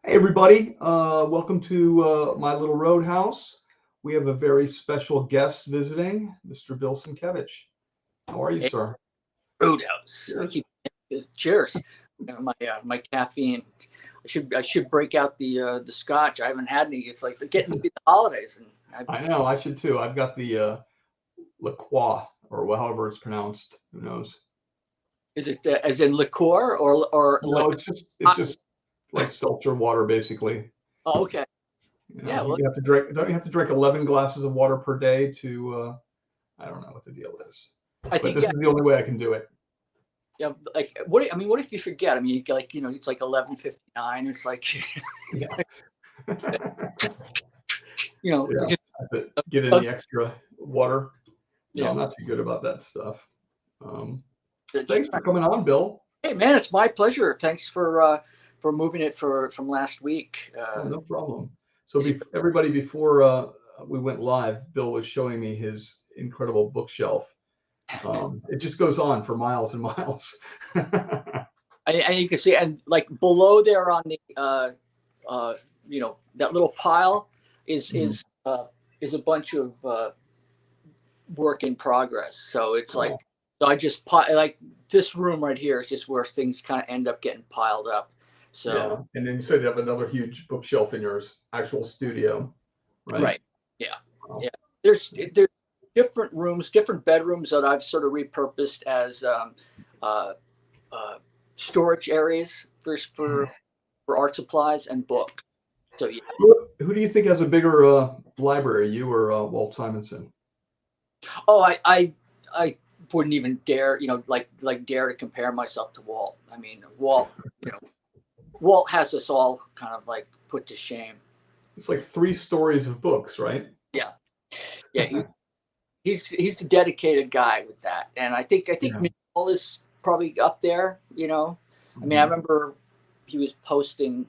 Hey everybody, welcome to my little roadhouse. We have a very special guest visiting, Mr. Bill Sienkiewicz. How are you, Hey, sir? Roadhouse. I Cheers. keep cheers. My caffeine. I should break out the scotch. I haven't had any. It's like getting to be the holidays, and I know, I should too. I've got the La Croix, or however it's pronounced. Who knows? is it as in liqueur or No, it's just like seltzer water, basically. Oh, okay. You know, Yeah. Well, you have to drink. Don't you have to drink 11 glasses of water per day to? I don't know what the deal is, I but think this is the only way I can do it. yeah. Like what? I mean, what if you forget? I mean, it's like 11:59. It's like Yeah, you yeah. just I have to get in uh, the extra water. No, yeah. I'm not too good about that stuff. Um, That's Thanks for coming on, Bill. Hey man, it's my pleasure. Thanks for moving it from last week. Oh, no problem. So Is it? everybody, before we went live, Bill was showing me his incredible bookshelf. It just goes on for miles and miles. And you can see, and like below there on the that little pile is Mhm. is uh, is a bunch of work in progress. So it's like Oh, so I just like this room right here is just where things kind of end up getting piled up. yeah. So And then you said you have another huge bookshelf in your actual studio, right? right, yeah, Oh, yeah. There's different rooms, different bedrooms that I've sort of repurposed as uh, uh, storage areas for art supplies and books. So yeah. who do you think has a bigger library, you or Walt Simonson? Oh, I wouldn't even dare, like dare to compare myself to Walt. I mean, Walt has us all kind of like put to shame. It's like 3 stories of books, right? Yeah, yeah. He's a dedicated guy with that, and I think Yeah. Miguel is probably up there. I mean, I Mhm. remember he was posting.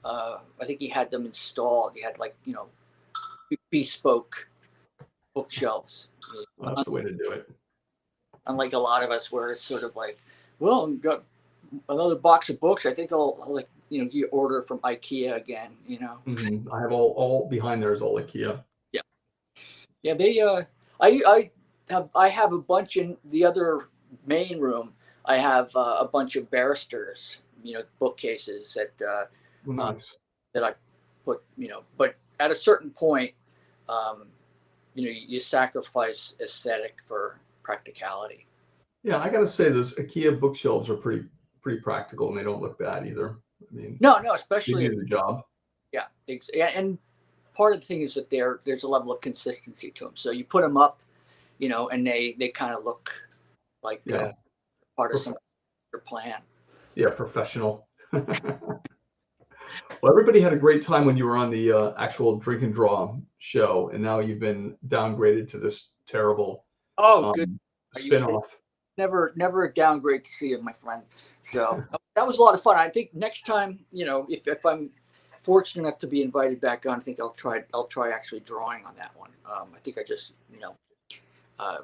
I think he had them installed. He had like bespoke bookshelves. Well, that's the way to do it. Unlike a lot of us, where it's sort of like, well, I've got another box of books. I think I'll like you order from IKEA again. I have all behind there is all IKEA. Yeah, yeah. I have a bunch in the other main room. I have a bunch of barristers, bookcases Oh, uh, nice. that I put, but at a certain point, um, you sacrifice aesthetic for practicality. Yeah, I gotta say those IKEA bookshelves are pretty practical and they don't look bad either. I mean, No, no, they especially do the job. yeah, yeah, and part of the thing is that there's a level of consistency to them. So you put them up, and they kind of look like Yeah, part of prof- some other plan. yeah, professional. Well, everybody had a great time when you were on the actual drink and draw show, and now you've been downgraded to this terrible Oh, good. um, Are you kidding? spin-off. Never a downgrade to see you, my friend. So that was a lot of fun. I think next time, if I'm fortunate enough to be invited back on, I think I'll try actually drawing on that one. I think I just uh,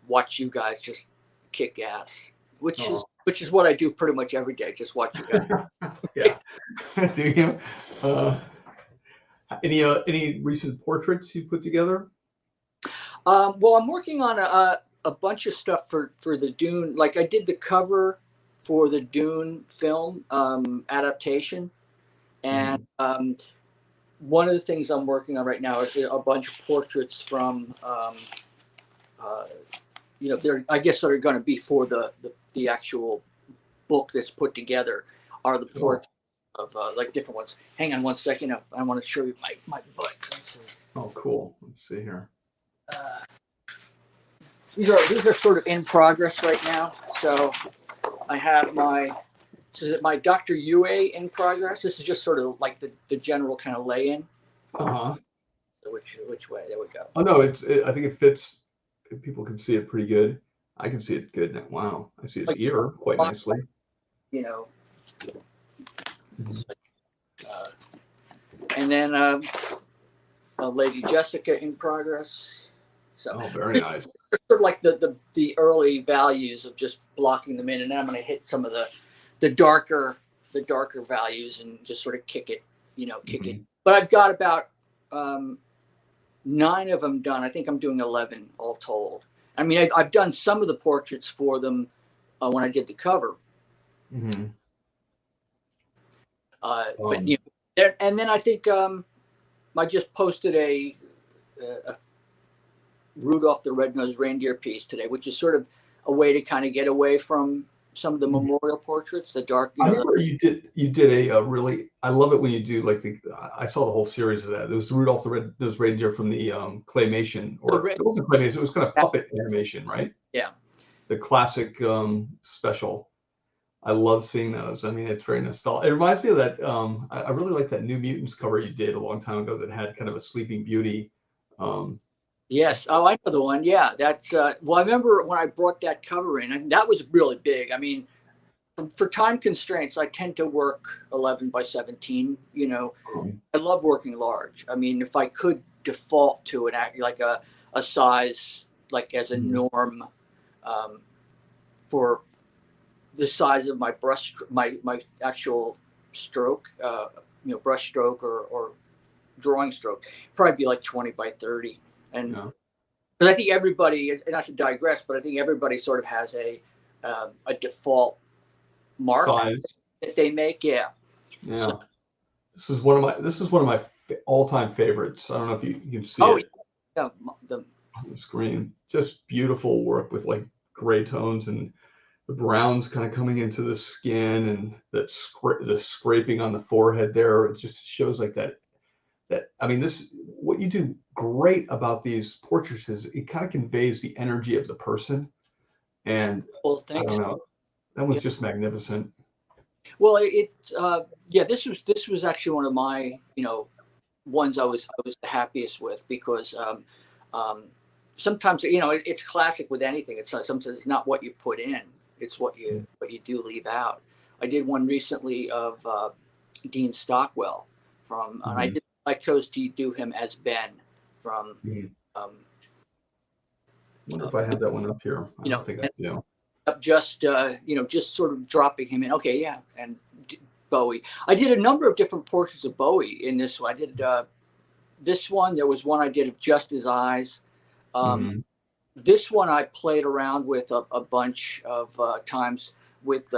watch you guys just kick ass, which is Oh, which is what I do pretty much every day. Just watch you guys. yeah. Do you? Uh, any recent portraits you put together? Well, I'm working on a bunch of stuff for the Dune. Like I did the cover for the Dune film adaptation, and Mhm. one of the things I'm working on right now is a bunch of portraits from, uh, they're I guess that are going to be for the actual book that's put together are the Sure. portraits of like different ones. Hang on one second, I want to show you my butt. Oh, cool. Let's see here. Uh, these are sort of in progress right now. So I have my Dr. Yue in progress. This is just sort of like the general kind of lay-in. Uh-huh. So which way? There we go. Oh no, I think it fits. People can see it pretty good. I can see it good now. Wow, I see his Like ear quite nicely. you know, Mhm. it's, uh, and then Lady Jessica in progress. So Oh, very nice. sort of like the early values of just blocking them in, and then I'm going to hit some of the darker values and just sort of kick it. kicking. Mhm. But I've got about 9 of them done. I think I'm doing 11 all told. I mean, I've done some of the portraits for them when I did the cover. Mhm. But and then I think I just posted a Rudolph the Red-Nosed Reindeer piece today, which is sort of a way to kind of get away from some of the memorial portraits, the dark, I remember you did a really. I love it when you do like I saw the whole series of that. It was Rudolph the Red-Nosed Reindeer from the claymation, or it wasn't claymation. It was kind of puppet animation, right? Yeah. The classic special. I love seeing those. I mean, it's very nostalgic. It reminds me of that. I really like that New Mutants cover you did a long time ago that had kind of a Sleeping Beauty. Um, Yes. Oh, I know the one. Yeah. That's well, I remember when I brought that cover in, and that was really big. I mean, for time constraints, I tend to work 11 by 17. I love working large. I mean, if I could default to like a size like as a norm for the size of my brush, my actual stroke, brush stroke or drawing stroke, probably be like 20 by 30. And because I think everybody, and not to digress, but I think everybody sort of has a default mark size. that they make. Yeah. Yeah. So, This is one of my all-time favorites. I don't know if you can see it yeah, on the screen. Just beautiful work with like gray tones and the browns kind of coming into the skin, and the scraping on the forehead there. It just shows like that. I mean, what you do great about these portraits is it kind of conveys the energy of the person, and well, I thanks. don't know, that was Yeah. just magnificent. Well, this was actually one of my ones I was the happiest with because sometimes it's classic with anything. It's sometimes it's not what you put in, it's what you do leave out. I did one recently of Dean Stockwell and I chose to do him as Ben from. Um, I wonder if I have that one up here. I don't think I do. just sort of dropping him in. Okay, yeah, and Bowie. I did a number of different portraits of Bowie in this one. I did this one. There was one I did of just his eyes. This one I played around with a bunch of times with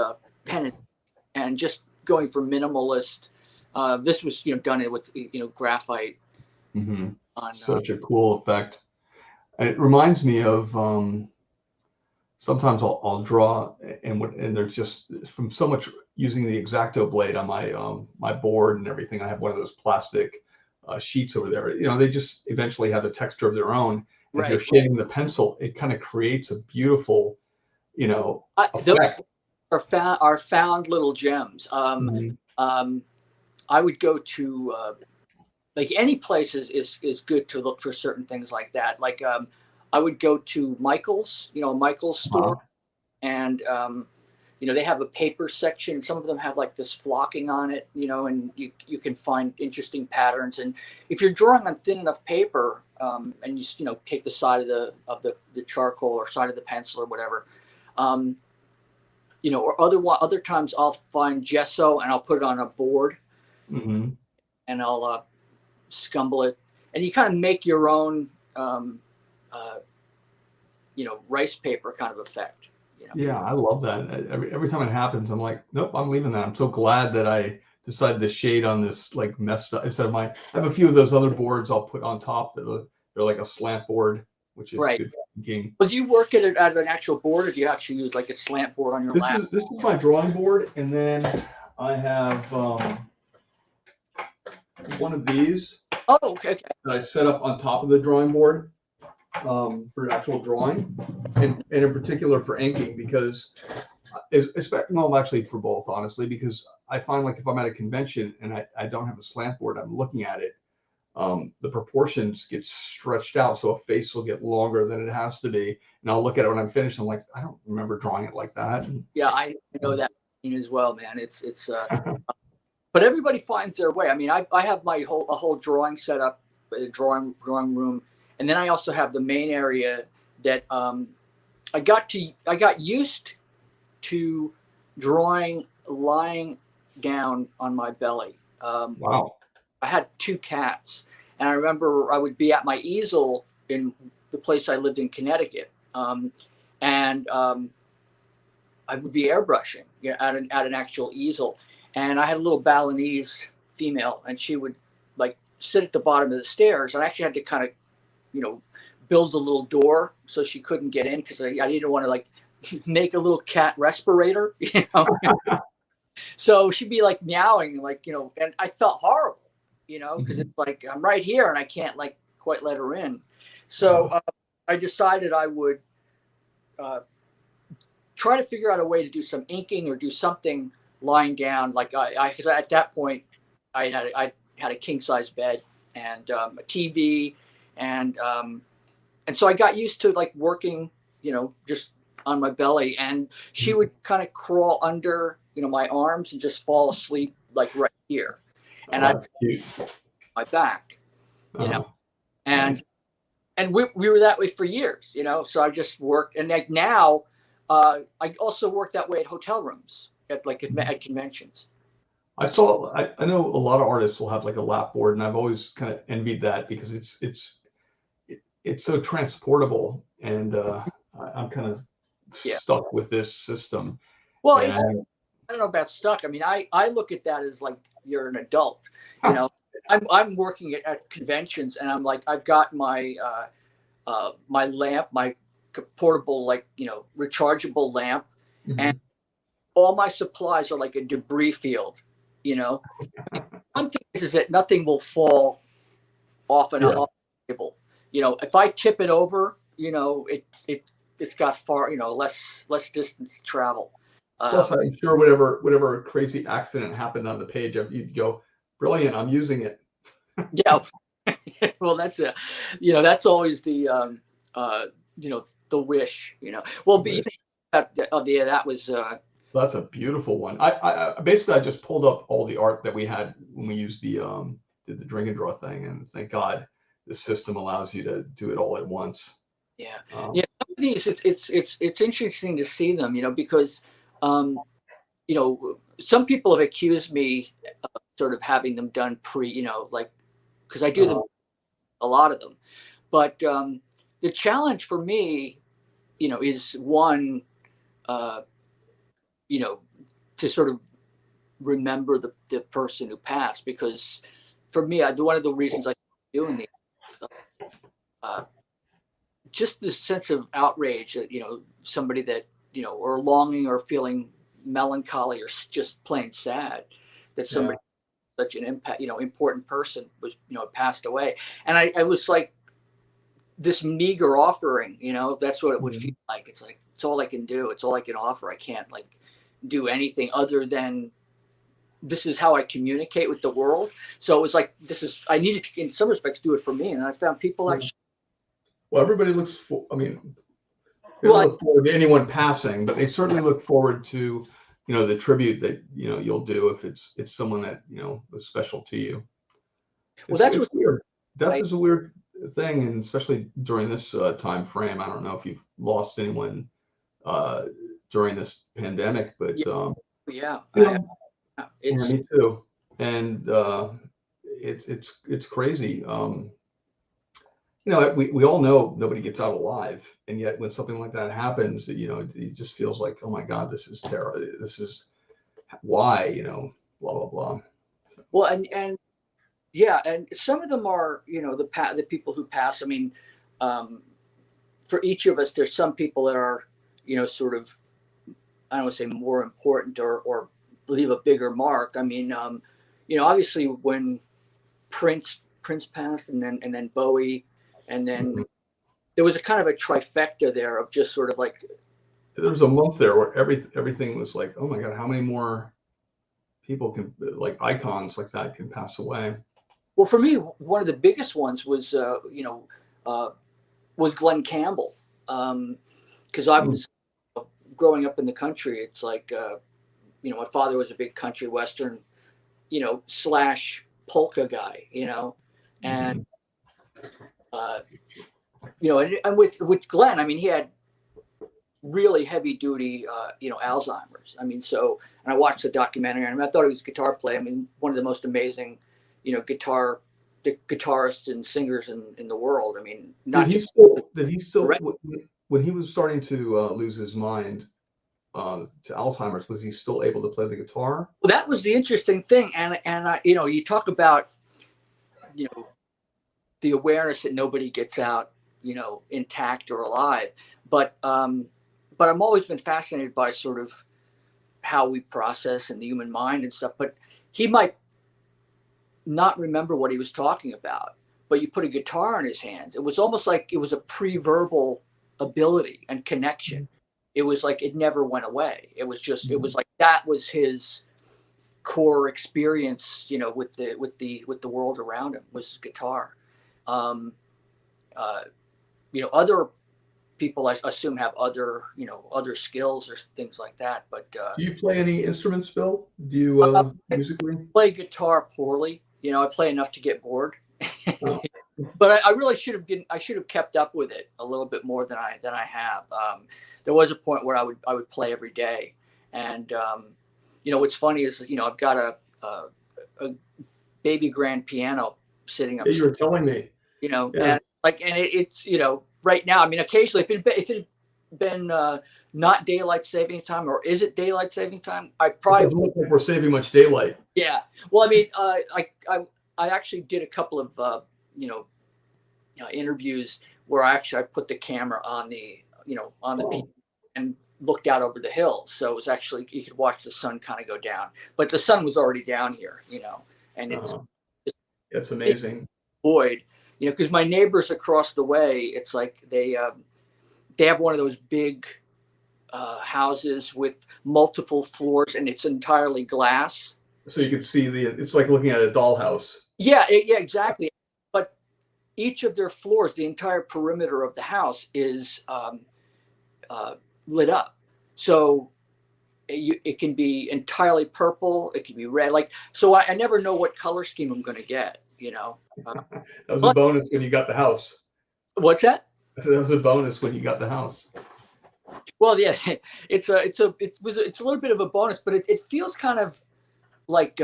pen and just going for minimalist. This was done with graphite. Such a cool effect. It reminds me of sometimes I'll draw and there's just from so much using the X-Acto blade on my board and everything. I have one of those plastic sheets over there. They just eventually have a texture of their own. And if you're shading the pencil, it kind of creates a beautiful, effect. Those are found little gems. I would go to like any place is good to look for certain things like that. Like I would go to Michael's store, and they have a paper section. Some of them have like this flocking on it, and you can find interesting patterns. And if you're drawing on thin enough paper, and you take the side of the charcoal or side of the pencil or whatever, or other times I'll find gesso and I'll put it on a board, and I'll scumble it, and you kind of make your own rice paper kind of effect. Yeah, I love that. Every time it happens, I'm like, nope, I'm leaving that. I'm so glad that I decided to shade on this like messed up instead of I have a few of those other boards I'll put on top that they're like a slant board, which is good for thinking. Well, do you work at an actual board, or do you actually use like a slant board on your lap? This is my drawing board, and then I have one of these. Oh, okay. That I set up on top of the drawing board for actual drawing, and in particular for inking, because actually for both, honestly, because I find like if I'm at a convention and I don't have a slant board, I'm looking at it, the proportions get stretched out, so a face will get longer than it has to be, and I'll look at it when I'm finished. I'm like, I don't remember drawing it like that. Yeah, I know that as well, man. It's but everybody finds their way. I mean, I have a whole drawing set up, a drawing room, and then I also have the main area that I got used to drawing lying down on my belly. Wow. I had 2 cats, and I remember I would be at my easel in the place I lived in Connecticut, and I would be airbrushing, you know, at an actual easel, and I had a little Balinese female, and she would like sit at the bottom of the stairs, and I actually had to kind of, you know, build a little door so she couldn't get in because I didn't want to like make a little cat respirator, you know. So she'd be like meowing, like, you know, and I felt horrible, you know, because it's like I'm right here and I can't like quite let her in. So I decided I would try to figure out a way to do some inking or do something lying down. Like because at that point I had a king size bed and a TV and so I got used to like working, you know, just on my belly, and she would kind of crawl under, you know, my arms and just fall asleep like right here, and I Cute. my back, you know, and Nice. and we were that way for years, you know. So I just worked, and like now, I also work that way at hotel rooms, at conventions. I know a lot of artists will have like a lap board, and I've always kind of envied that because it's so transportable, and I'm kind of Yeah. stuck with this system. Well, it's And I don't know about stuck. I mean, I look at that as like you're an adult, you know. I'm working at conventions, and I'm like I've got my my lamp, my portable, like, you know, rechargeable lamp, and all my supplies are like a debris field, you know. One thing is that nothing will fall off and yeah. off the table. You know, if I tip it over, you know, it's got far, you know, less distance to travel. Plus, Um, I'm sure whatever crazy accident happened on the page, you'd go, brilliant, I'm using it. yeah, well, that's a, you know, that's always the, you know, the wish, you know. Well, but Which yeah, that was, that's a beautiful one. I basically I just pulled up all the art that we had when we used did the drink and draw thing, and thank God the system allows you to do it all at once. yeah, Um, yeah. Some of these, it's interesting to see them, you know, because, um, you know, some people have accused me of sort of having them done you know, like because I do them uh, a lot of them, but the challenge for me, you know, is one, uh, you know, to sort of remember the person who passed, because for me, one of the reasons I doing these, uh, just this sense of outrage that, you know, somebody that, you know, or longing or feeling melancholy or just plain sad that yeah. somebody such an impact, you know, important person was, you know, passed away, and I was like this meager offering, you know, that's what it would feel Mhm. like. It's like it's all I can do, it's all I can offer. I can't like do anything other than this is how I communicate with the world. So it was like this is I needed to, in some respects, do it for me, and I found people Yeah. actually. Well, everybody looks for. I mean, they don't Well, look forward to anyone passing, but they certainly look forward to, the tribute that you'll do if it's someone that was special to you. well, It's that's it's what weird. Death I, is a weird thing, and especially during this time frame. I don't know if you've lost anyone uh, during this pandemic, but yeah, yeah, you know, yeah, it's me too. And it's crazy. We all know nobody gets out alive, and yet when something like that happens, it just feels like, oh my God, this is terror. This is why, blah blah blah. well, and yeah, and some of them are, you know, the people who pass. I mean, um, for each of us, there's some people that are, you know, sort of, I don't want to say more important or leave a bigger mark. I mean, you know, obviously when Prince passed, and then Bowie, and then Mhm. there was a kind of a trifecta there of just sort of like, There was a month there where everything was like, oh my God, how many more people can, like, icons like that can pass away? well, for me, one of the biggest ones was, you know, was Glenn Campbell, because I Mm. was growing up in the country. It's like, you know, my father was a big country western, you know, slash polka guy, you know, and Mhm. uh, you know, and with Glenn, I mean, he had really heavy duty, you know, Alzheimer's. I mean, so, and I watched the documentary, and I thought he was a guitar player. I mean, one of the most amazing, the guitarists and singers in the world. I mean, Did not he just still, did he still, correct. when he was starting to lose his mind to Alzheimer's, was he still able to play the guitar? Well, that was the interesting thing, and I, you talk about, the awareness that nobody gets out, intact or alive, but I've always been fascinated by sort of how we process and the human mind and stuff. But he might not remember what he was talking about, but you put a guitar in his hands. It was almost like it was a pre-verbal ability and connection. It was like it never went away. It was just, it was like that was his core experience, with the world around him was his guitar. Other people I assume have other skills or things like that. But Do you play any instruments, Bill? Do you musically? I play guitar poorly. I play enough to get bored. Oh. But I really should have kept up with it a little bit more than I have. There was a point where I would play every day, and what's funny is I've got a baby grand piano sitting Yeah, you were telling me. and Yeah. it's right now. I mean, occasionally if it had been not daylight saving time, or is it daylight saving time? I It probably doesn't look like we're saving much daylight. yeah. Well, I mean, I actually did a couple of interviews where I put the camera on the piano and looked out over the hills, so it was actually, you could watch the sun kind of go down, but the sun was already down here, and It's amazing. void, because my neighbors across the way, it's like they have one of those big houses with multiple floors, and it's entirely glass. So you could see it's like looking at a dollhouse. Yeah, exactly. But each of their floors, the entire perimeter of the house is lit up. So it can be entirely purple. It can be red. So I never know what color scheme I'm going to get. That was a bonus when you got the house. What's that? So that was a bonus when you got the house. Well, yeah, it's a little bit of a bonus, but it feels kind of like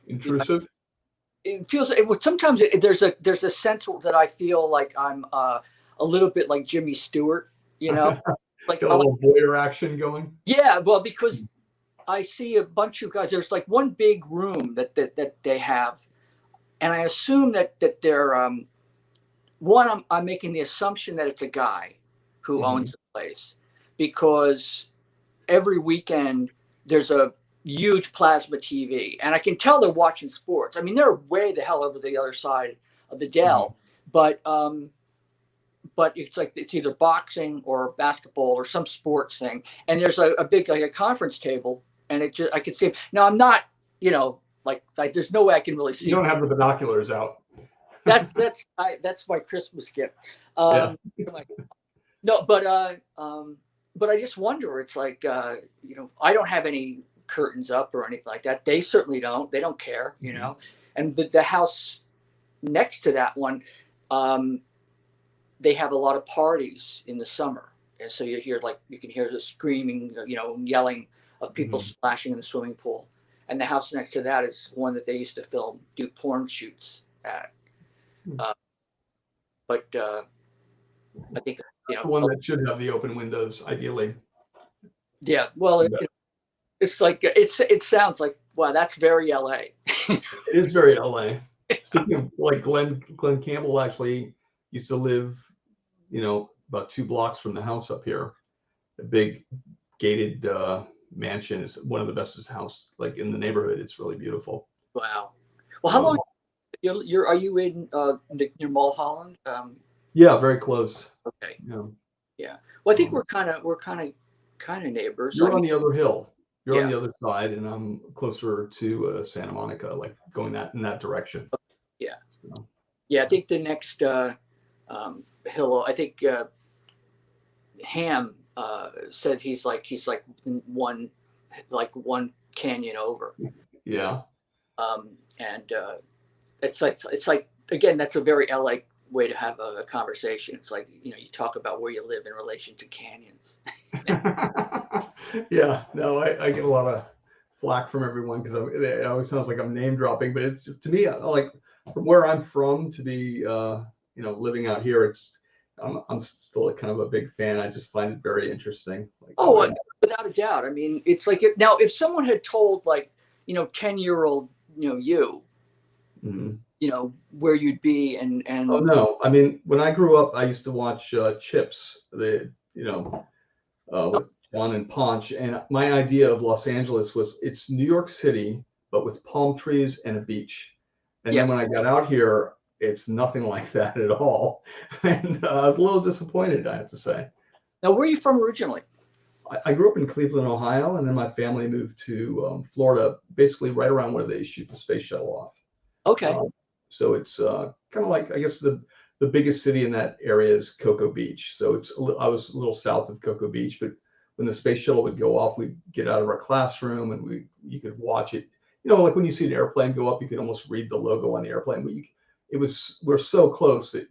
Intrusive. It feels sometimes there's a sense that I feel like I'm a little bit like Jimmy Stewart, like Got a little voyeur action going. Yeah, well, because I see a bunch of guys. There's like one big room that they have, and I assume that they're I'm making the assumption that it's a guy who owns the place, because every weekend there's a huge plasma TV, and I can tell they're watching sports. I mean, they're way the hell over the other side of the Dell, but it's like it's either boxing or basketball or some sports thing, and there's a big a conference table, and I can see. Now I'm not, like there's no way I can really see. You don't have the binoculars out. That's my Christmas gift. No, but I just wonder. It's like I don't have any curtains up or anything like that. They certainly don't. They don't care, And the house next to that one, they have a lot of parties in the summer, and so you can hear the screaming, yelling of people splashing in the swimming pool. And the house next to that is one that they used to do porn shoots at. But I think the one that should have the open windows, ideally. Yeah, well, it's like it sounds like, wow, that's very LA. It is very LA. Speaking of, like, Glenn Campbell actually used to live, about 2 blocks from the house up here. A big gated mansion. Is one of the best house like in the neighborhood. It's really beautiful. Wow. Well, how long are you in near Mulholland? Yeah, very close. Okay. Yeah. Well, I think we're kind of neighbors. You're on the other hill. You're on the other side, and I'm closer to Santa Monica, like going in that direction. Yeah. So. Yeah, I think the next hill. I think Ham said he's like one canyon over. Yeah. And it's like again, that's a very LA way to have a conversation. It's like, you talk about where you live in relation to canyons. Yeah, no, I get a lot of flack from everyone because it always sounds like I'm name dropping, but it's to me like from where I'm from to be living out here, I'm still kind of a big fan. I just find it very interesting. Like, Oh, without a doubt. I mean, it's like now if someone had told 10-year-old you mhm. where you'd be Oh and no, I mean when I grew up, I used to watch Chips, with John and Ponch, and my idea of Los Angeles was it's New York City, but with palm trees and a beach. And then yes. when I got out here, it's nothing like that at all, and I was a little disappointed, I have to say. Now, where are you from originally? I grew up in Cleveland, Ohio, and then my family moved to Florida, basically right around where they shoot the space shuttle off. Okay. So it's kind of like, I guess the biggest city in that area is Cocoa Beach. So I was a little south of Cocoa Beach, but when the space shuttle would go off, we'd get out of our classroom and you could watch it. Like when you see an airplane go up, you could almost read the logo on the airplane. We're so close that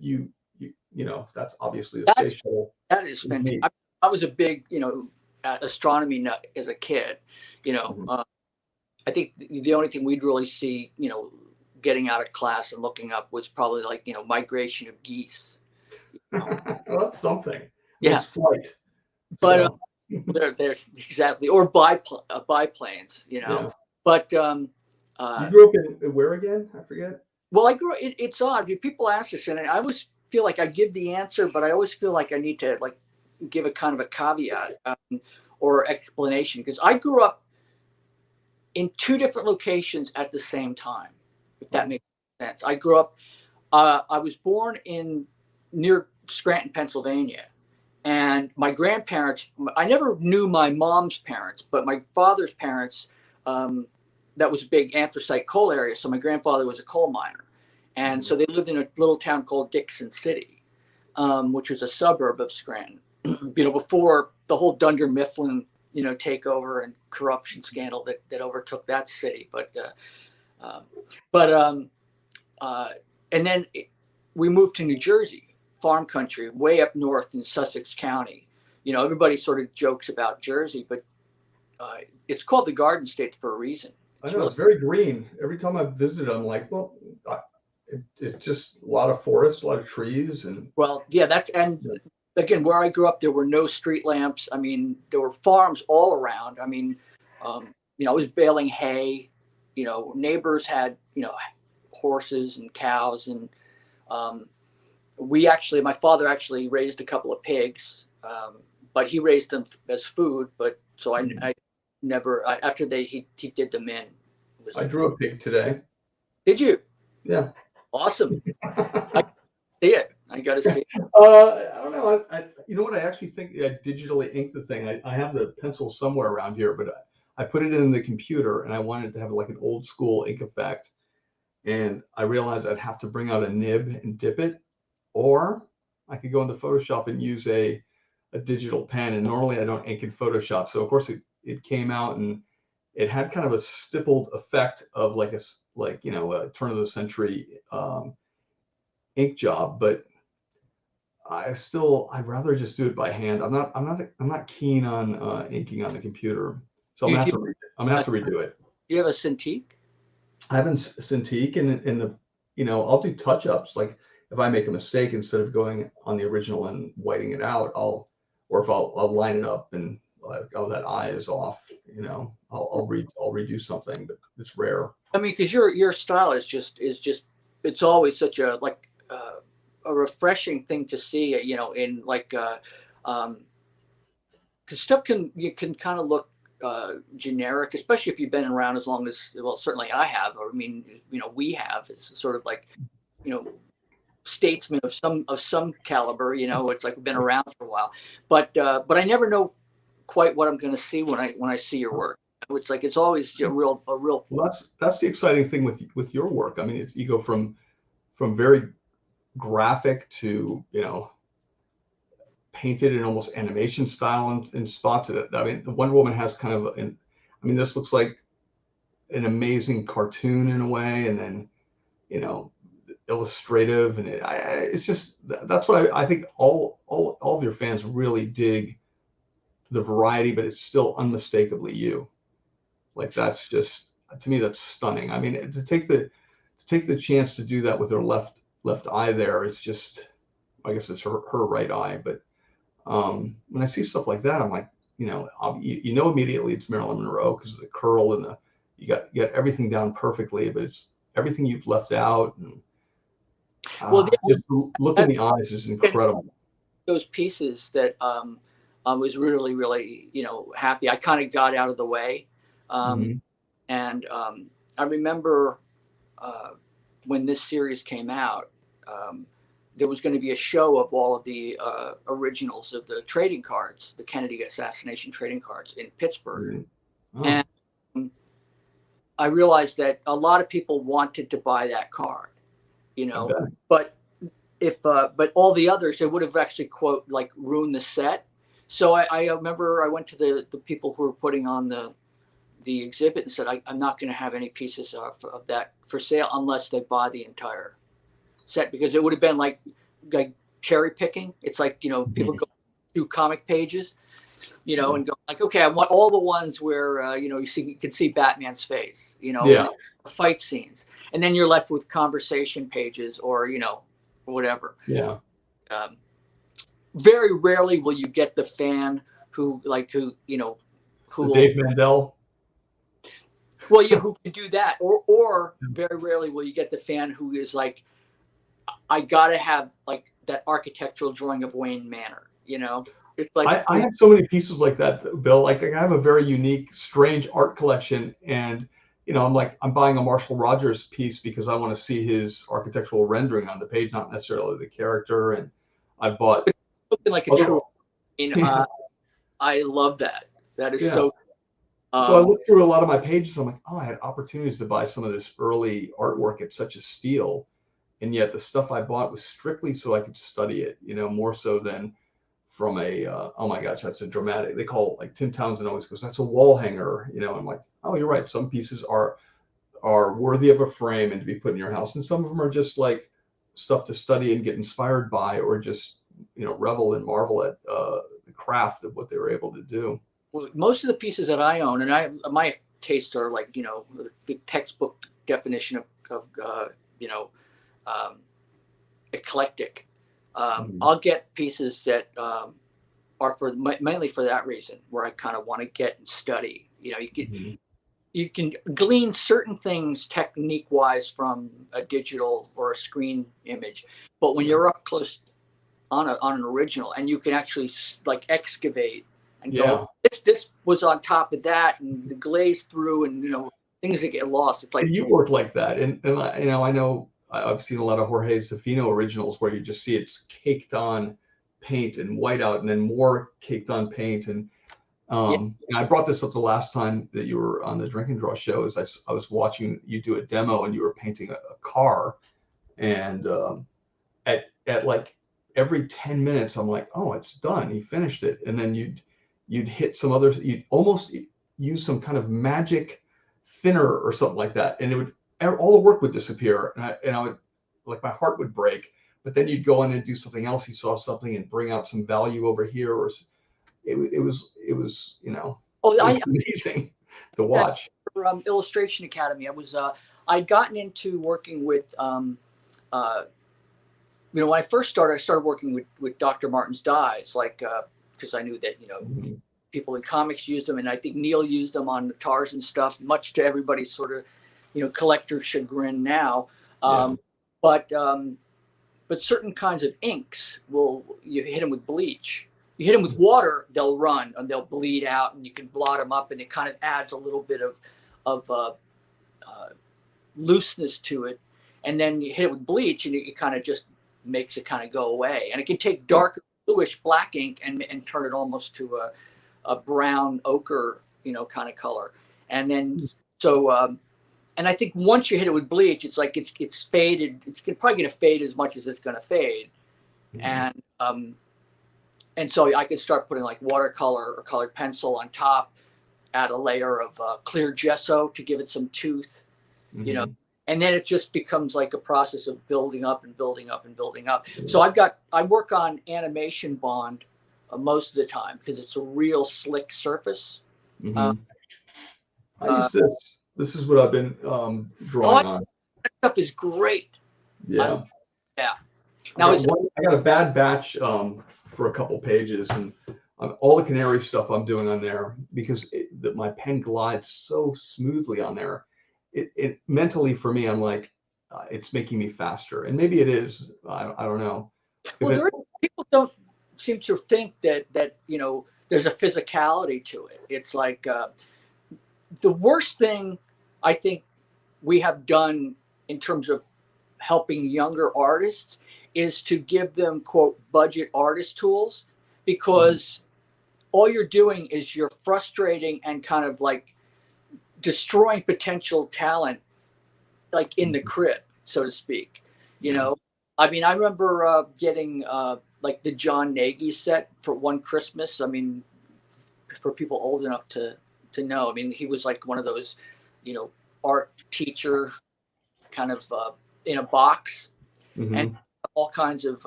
that's obviously the space shuttle. That is fantastic. I was a big astronomy nut as a kid. Mm-hmm. I think the only thing we'd really see getting out of class and looking up was probably migration of geese. Well, that's something. Yeah. It's flight. But So. there's exactly, or biplanes, Yeah. But you grew up in where again? I forget. Well, I grew. It's odd. People ask this, and I always feel like I give the answer, but I always feel like I need to give a kind of a caveat or explanation because I grew up in two different locations at the same time. If that makes sense, I grew up. I was born near Scranton, Pennsylvania. And my grandparents, I never knew my mom's parents, but my father's parents, that was a big anthracite coal area. So my grandfather was a coal miner. And so they lived in a little town called Dixon City, which was a suburb of Scranton, before the whole Dunder Mifflin, takeover and corruption scandal that overtook that city. And then we moved to New Jersey. Farm country, way up north in Sussex County. Everybody sort of jokes about Jersey, but it's called the Garden State for a reason. It's very green. Every time I visit, I'm like, well, it's just a lot of forests, a lot of trees, and again, where I grew up, there were no street lamps. I mean, there were farms all around. I mean, I was baling hay. Neighbors had horses and cows and. My father actually raised a couple of pigs, but he raised them as food. But so I never, after he did them in. I drew a pig today. Did you? Yeah. Awesome. I see it. I got to see it. I don't know. You know what? I actually think I digitally inked the thing. I have the pencil somewhere around here, but I put it in the computer and I wanted to have like an old school ink effect. And I realized I'd have to bring out a nib and dip it. Or I could go into Photoshop and use a digital pen. And normally I don't ink in Photoshop. So of course it came out and it had kind of a stippled effect of a turn of the century ink job. But I'd rather just do it by hand. I'm not keen on inking on the computer. So I'm gonna have to redo it. Do you have a Cintiq? I have a Cintiq and I'll do touch-ups. Like if I make a mistake, instead of going on the original and whiting it out, I'll line it up and that eye is off. I'll redo something, but it's rare. I mean, because your style is just it's always such a refreshing thing to see. In because stuff can kind of look generic, especially if you've been around as long as, well, certainly I have, or I mean, we have. It's sort of like, statesmen of some caliber. It's like we've been around for a while, but I never know quite what I'm going to see when I see your work. It's like it's always a real. Well, that's the exciting thing with your work. I mean, you go from very graphic to painted in almost animation style in spots. I mean, the Wonder Woman has kind of this looks like an amazing cartoon in a way, and then illustrative, and it's just that's what I think all of your fans really dig, the variety, but it's still unmistakably you. Like that's just, to me, that's stunning. I mean, to take the chance to do that with her left eye there is just, I guess it's her right eye. But when I see stuff like that, I'm like, you know immediately it's Marilyn Monroe because of the curl and you got everything down perfectly, but it's everything you've left out. And Well, just look in the eyes is incredible. those pieces that I was really, really, happy. I kind of got out of the way. Mhm. And I remember when this series came out, there was going to be a show of all of the originals of the trading cards, the Kennedy assassination trading cards in Pittsburgh. Oh, And I realized that a lot of people wanted to buy that card, I bet. but but all the others, they would have actually quote like ruined the set. So I remember I went to the people who were putting on the exhibit and said, I'm not going to have any pieces of that for sale unless they buy the entire set, because it would have been like cherry picking. It's like, people go through comic pages, and go like, okay, I want all the ones where, you can see Batman's face, Yeah. and fight scenes. And then you're left with conversation pages or, whatever. Yeah. Very rarely will you get the fan who The will, Dave Mandel. well, yeah, who can do that, or very rarely will you get the fan who is like, I gotta have like that architectural drawing of Wayne Manor. It's like I have so many pieces like that, Bill. Like I have a very unique, strange art collection, and I'm buying a Marshall Rogers piece because I want to see his architectural rendering on the page, not necessarily the character. And I bought looking like a true. I love that. That is Yeah. so. So I looked through a lot of my pages. I'm like, oh, I had opportunities to buy some of this early artwork at such a steal, and yet the stuff I bought was strictly so I could study it. More so than from a oh my gosh, that's a dramatic. They call it, like Tim Townsend always goes, that's a wall hanger. I'm like, oh, you're right. Some pieces are worthy of a frame and to be put in your house, and some of them are just like stuff to study and get inspired by, or just revel and marvel at the craft of what they were able to do. Well, most of the pieces that I own, and my tastes are like the textbook definition of eclectic. I'll get pieces that are mainly for that reason, where I kind of want to get and study. You can glean certain things technique wise from a digital or a screen image, but when you're up close on an original, and you can actually like excavate and go, this was on top of that, and the glaze through, and things that get lost. It's like, and you work like that, and I know I've seen a lot of Jorge Zafino originals where you just see it's caked on paint and whiteout, and then more caked on paint. And and I brought this up the last time that you were on the Drink and Draw show. Is I was watching you do a demo, and you were painting a car, and at like every 10 minutes, I'm like, oh, it's done. He finished it, and then you'd hit some others. You'd almost use some kind of magic thinner or something like that, and it would, all the work would disappear, and I would, like, my heart would break. But then you'd go in and do something else. You saw something and bring out some value over here, or it was amazing to watch. Illustration Academy. I'd gotten into working with when I first started, I started working with Dr. Martin's dyes, like because I knew that people in comics used them, and I think Neil used them on the Tarzan stuff, much to everybody's sort of collector chagrin now. But certain kinds of inks you hit them with bleach. You hit them with water, they'll run and they'll bleed out, and you can blot them up, and it kind of adds a little bit of looseness to it. And then you hit it with bleach, and it kind of just makes it kind of go away. And it can take darker, bluish black ink and turn it almost to a brown ochre, kind of color. And then and I think once you hit it with bleach, it's like it's faded. It's probably going to fade as much as it's going to fade. And so I could start putting like watercolor or colored pencil on top, add a layer of clear gesso to give it some tooth, and then it just becomes like a process of building up and building up and building up. So I work on animation bond most of the time because it's a real slick surface. I use this. This is what I've been drawing on. That stuff is great. Yeah. Yeah. Now I got a bad batch for a couple pages, and all the canary stuff I'm doing on there because my pen glides so smoothly on there. It mentally for me, I'm like, it's making me faster, and maybe it is. I don't know. Well, people don't seem to think that there's a physicality to it. It's like the worst thing I think we have done in terms of helping younger artists is to give them, quote, budget artist tools, because all you're doing is you're frustrating and kind of like destroying potential talent, like in the crib, so to speak. I mean, I remember getting like the John Nagy set for one Christmas. I mean, for people old enough to know, I mean, he was like one of those, art teacher kind of in a box, and all kinds of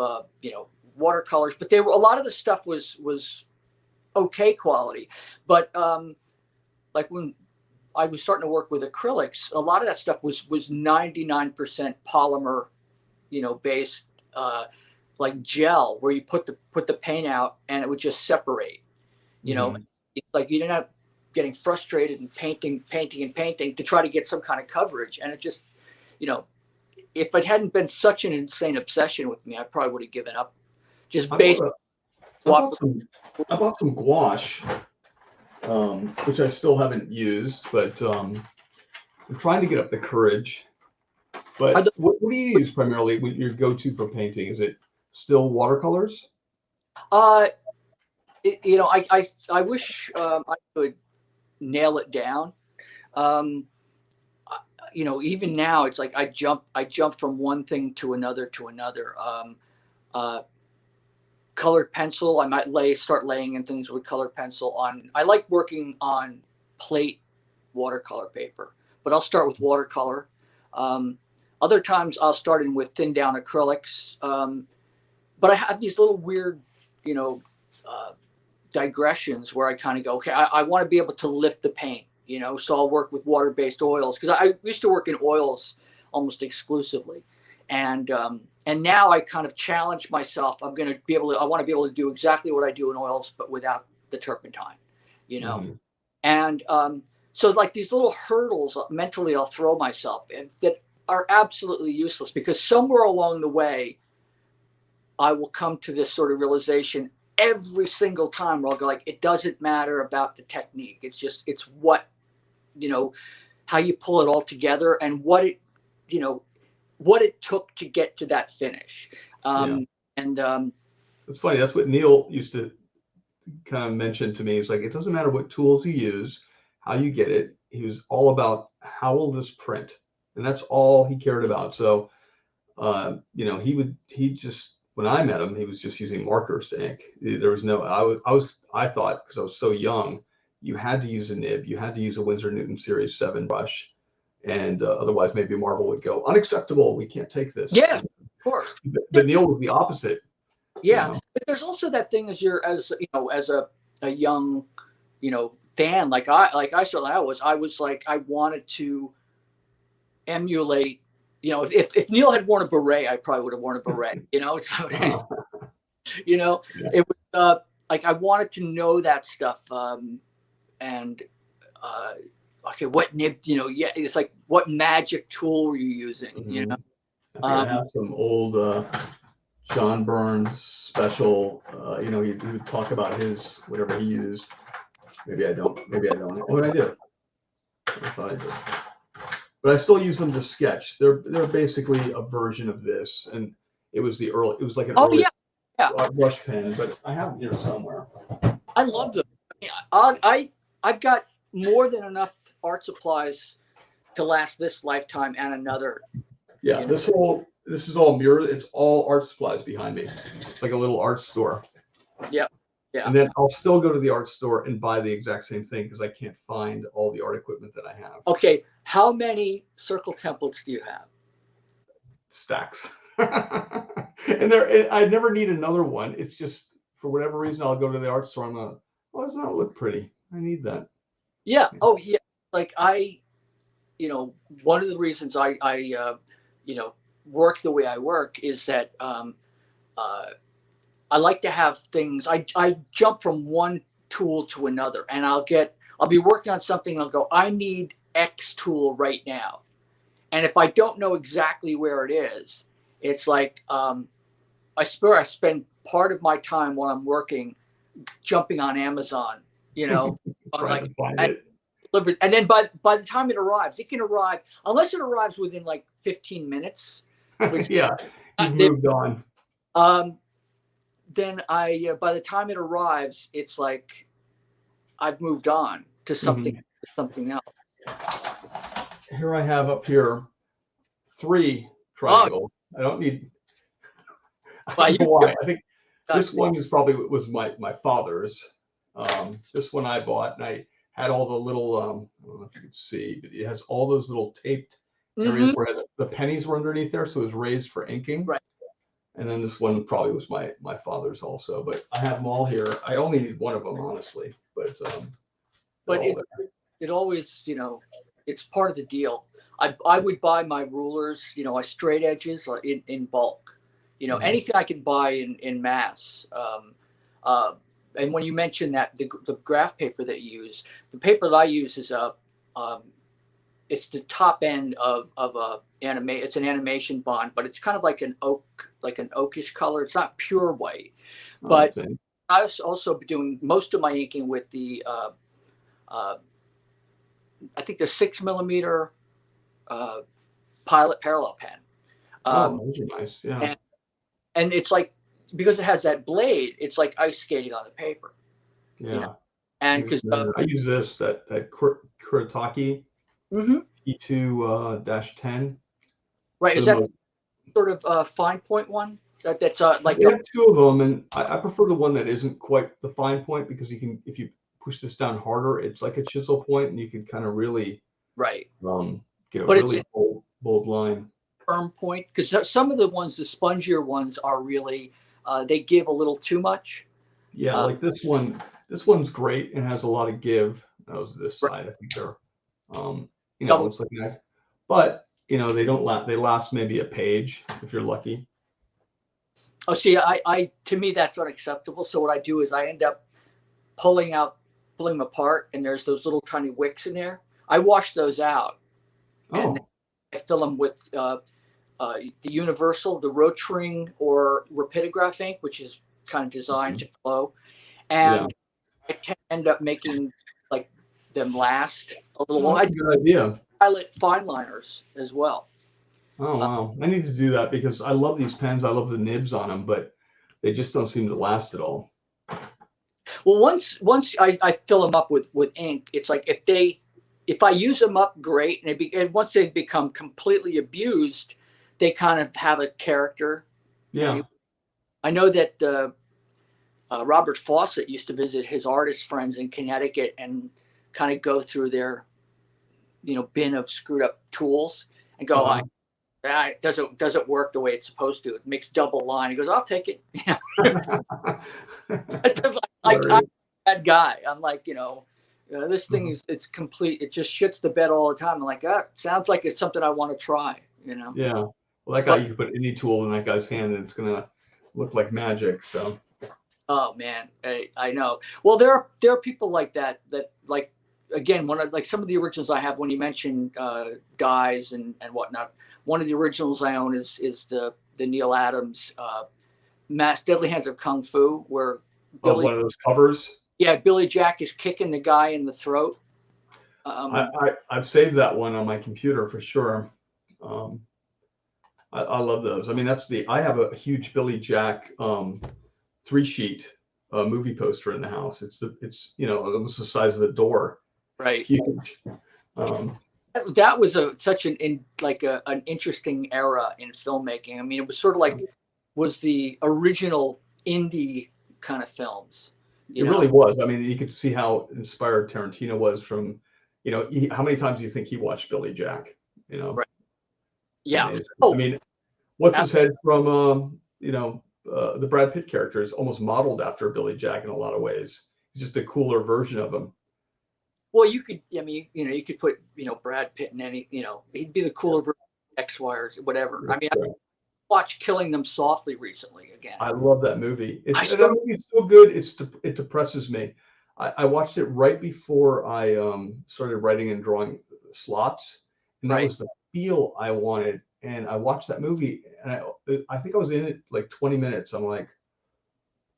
watercolors. But a lot of the stuff was okay quality. But like when I was starting to work with acrylics, a lot of that stuff was 99% polymer, based like gel, where you put the paint out and it would just separate. It's like you didn't have getting frustrated and painting to try to get some kind of coverage, and it just, if it hadn't been such an insane obsession with me, I probably would have given up. Just based. I bought some gouache, which I still haven't used, but I'm trying to get up the courage. But what do you use primarily when your go-to for painting? Is it still watercolors? I wish I could nail it down. Even now it's like I jump from one thing to another. Colored pencil, I might start laying in things with colored pencil on. I like working on plate watercolor paper, but I'll start with watercolor. Other times I'll start in with thin down acrylics. But I have these little weird, digressions where I kind of go, okay, I want to be able to lift the paint, so I'll work with water-based oils, because I used to work in oils almost exclusively. And now I kind of challenge myself. I want to be able to do exactly what I do in oils, but without the turpentine, And so it's like these little hurdles mentally I'll throw myself in that are absolutely useless, because somewhere along the way, I will come to this sort of realization every single time where I'll go like, it doesn't matter about the technique. It's what, how you pull it all together and what it took to get to that finish. And it's funny. That's what Neil used to kind of mention to me. It's like, it doesn't matter what tools you use, how you get it. He was all about how will this print, and that's all he cared about. So, he just, when I met him, he was just using markers to ink. There was no, I thought, because I was so young, you had to use a nib, you had to use a Winsor Newton Series 7 brush, and otherwise maybe Marvel would go, unacceptable, we can't take this. Yeah, of course. But Neil was the opposite. Yeah, but there's also that thing as a young, fan, like I certainly I was like, I wanted to emulate. If Neil had worn a beret, I probably would have worn a beret. So, it was like I wanted to know that stuff. And okay, what nib? It's like, what magic tool were you using? I have some old John Burns special. He would talk about his whatever he used. Maybe I don't. Oh, I did. I thought I did. But I still use them to sketch. They're basically a version of this, and it was like an early brush pen, but I have them here somewhere. I love them. I've got more than enough art supplies to last this lifetime and another. Yeah, this is all mirror. It's all art supplies behind me. It's like a little art store. Yeah. Yeah. And then I'll still go to the art store and buy the exact same thing because I can't find all the art equipment that I have. Okay, how many circle templates do you have? Stacks. And I never need another one. It's just, for whatever reason, I'll go to the art store and I'm like, oh, doesn't that look pretty? I need that. Yeah. Oh, yeah. like one of the reasons I work the way I work is that I like to have things. I jump from one tool to another, and I'll be working on something, and I'll go, I need X tool right now. And if I don't know exactly where it is, it's like I spend part of my time while I'm working jumping on Amazon, on Trying like to find and, it. and then by the time it arrives, it can arrive unless it arrives within like 15 minutes, which Yeah, you've then, moved on. then by the time it arrives, it's like I've moved on to Mhm. something else. Here I have up here 3 Oh, triangles. I don't need. I well, don't know why. I think uh, this one is probably was my father's. This one I bought, and I had all the little. I don't know if you can see, but it has all those little taped areas mhm, where the pennies were underneath there, so it was raised for inking. right. And then this one probably was my father's also, but I have them all here. I only need one of them, honestly, but they're But all there. it always, it's part of the deal. I would buy my rulers, I straight edges in bulk. Mhm. Anything I can buy in mass. Uh, and when you mentioned that the graph paper that you use, the paper that I use is um, it's the top end of a It's an animation bond, but it's kind of like an oakish color. It's not pure white, I but see. I was also doing most of my inking with the uh, I think the 6 millimeter uh, Pilot parallel pen. Oh, Um, those are nice. Yeah, and and it's like because it has that blade, it's like ice skating on the paper, you know. yeah. And Makes because me I use this that Kuretake P2 dash 10 right, for is the that most. sort of fine point one that's like They have 2 of them, and I prefer the one that isn't quite the fine point because you can if you push this down harder, it's like a chisel point, and you can kind of really right, get a but it's a really bold line. firm point because some of the ones, the spongier ones, are really they give a little too much. Yeah, Uh, like this one. This one's great and has a lot of give. That was this right, side. I think they're, double. it's like that. But they don't last. They last maybe a page if you're lucky. Oh, see, I to me that's unacceptable. So what I do is I end up pulling them apart, and there's those little tiny wicks in there. I wash those out, and then Oh, I fill them with the universal, the Rotring or Rapidograph ink, which is kind of designed mhm. to flow. Yeah. And I end up making like them last a little Oh, while. that's I a good idea. pilot fine liners as well. Oh, Uh, wow. I need to do that because I love these pens. I love the nibs on them, but they just don't seem to last at all. well, once I fill them up with ink, it's like if I use them up, great, and once they become completely abused, they kind of have a character. And Yeah. I know that Robert Fawcett used to visit his artist friends in Connecticut and kind of go through their bin of screwed up tools and go, Uh-huh. it doesn't work the way it's supposed to. It makes double line. He goes, I'll take it. It's just I'm Hilarious. that guy. I'm like, this thing Uh-huh. it's complete. It just shits the bed all the time. I'm like, sounds like it's something I want to try. Yeah. Well, that guy, But you can put any tool in that guy's hand and it's gonna look like magic. So, oh man, I know. Well, there are people like that like again one of like some of the originals I have when you mention dies and whatnot. One of the originals I own is the Neil Adams Deadly Hands of Kung Fu, where one Billy of those covers. Billy Jack is kicking the guy in the throat. I, Um, I've saved that one on my computer for sure. Um, I love those. I mean, I have a huge Billy Jack 3-sheet movie poster in the house. It's almost the size of a door. It's right. huge. Um, That was such an interesting era in filmmaking. I mean, it was sort of like was the original indie kind of films, you it know. really was. I mean, you could see how inspired Tarantino was from, how many times do you think he watched Billy Jack? You know, Right. I Yeah. mean, I Oh, mean, what's ab- his head from, the Brad Pitt character is almost modeled after Billy Jack in a lot of ways. He's just a cooler version of him. Well, you could, I mean, you could put, Brad Pitt in any, he'd be the cooler version of X, Y, or whatever. I mean, I Right. watched Killing Them Softly recently again. I love that movie. I That still, movie's so good. It depresses me. I watched it right before I started writing and drawing slots, and that right. was the feel I wanted. And I watched that movie, and I think I was in it like 20 minutes. I'm like,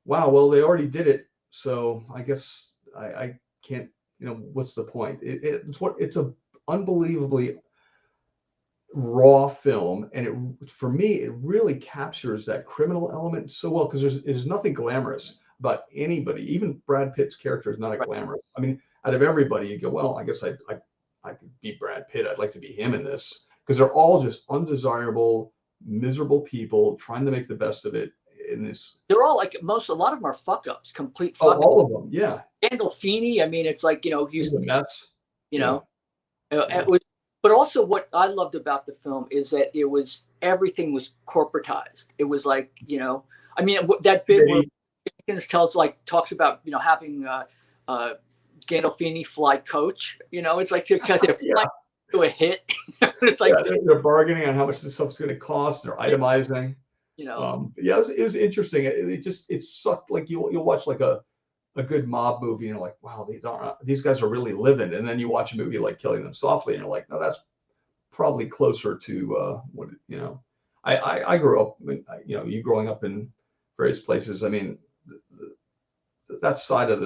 wow, well, they already did it, so I guess I can't. What's the point? It's a unbelievably raw film, and for me it really captures that criminal element so well, because there's nothing glamorous about anybody. Even Brad Pitt's character is not a Right. glamorous. I mean, out of everybody, you go, well, I guess I could be Brad Pitt. I'd like to be him in this, because they're all just undesirable, miserable people trying to make the best of it in this. They're all like a lot of them are fuck ups, complete Oh, fuck ups. all of them, yeah. Gandolfini, I mean, it's like, He's a mess. you Yeah, know, yeah. it was, but also what I loved about the film is that everything was corporatized. It was like, I mean, that bit where Jenkins talks about, having Gandolfini fly coach, it's like they're Yeah. flying to a hit. It's like, They're bargaining on how much this stuff's going to cost. They're itemizing. Yeah, it was interesting. It sucked. Like you'll watch like a good mob movie, and you're like, wow, these guys are really living. And then you watch a movie like Killing Them Softly, and you're like, no, that's probably closer to what I grew up. You growing up in various places. I mean, that side of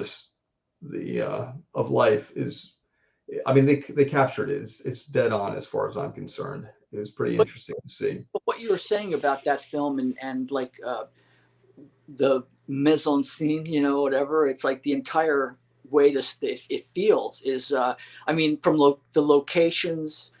of life is. I mean, they captured it. It's dead on as far as I'm concerned. It was pretty interesting to see. But what you were saying about that film and like the mise en scene, whatever, it's like the entire way it feels is, I mean, from the locations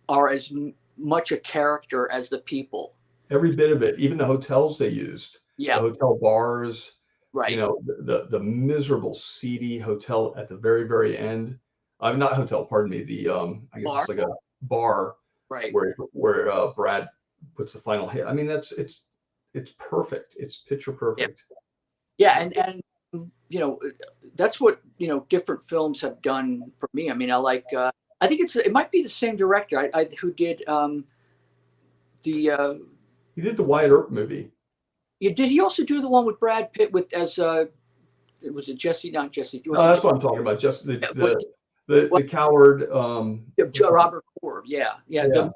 are as much a character as the people. Every bit of it, even the hotels they used, the Yeah, hotel bars, right. the miserable seedy hotel at the very, very end. I'm not hotel, pardon me. The I guess Bar, it's like a bar right. where Brad puts the final hit. I mean, it's perfect. It's picture Yeah, perfect. yeah, and that's what different films have done for me. I mean, I think it might be the same director who did the. He did the Wyatt Earp movie. Did he also do the one with Brad Pitt with as it was it Jesse, not Jesse? Was No, it that's what I'm talking about. Just what, the coward. Robert Ford? Yeah, yeah. Yeah, The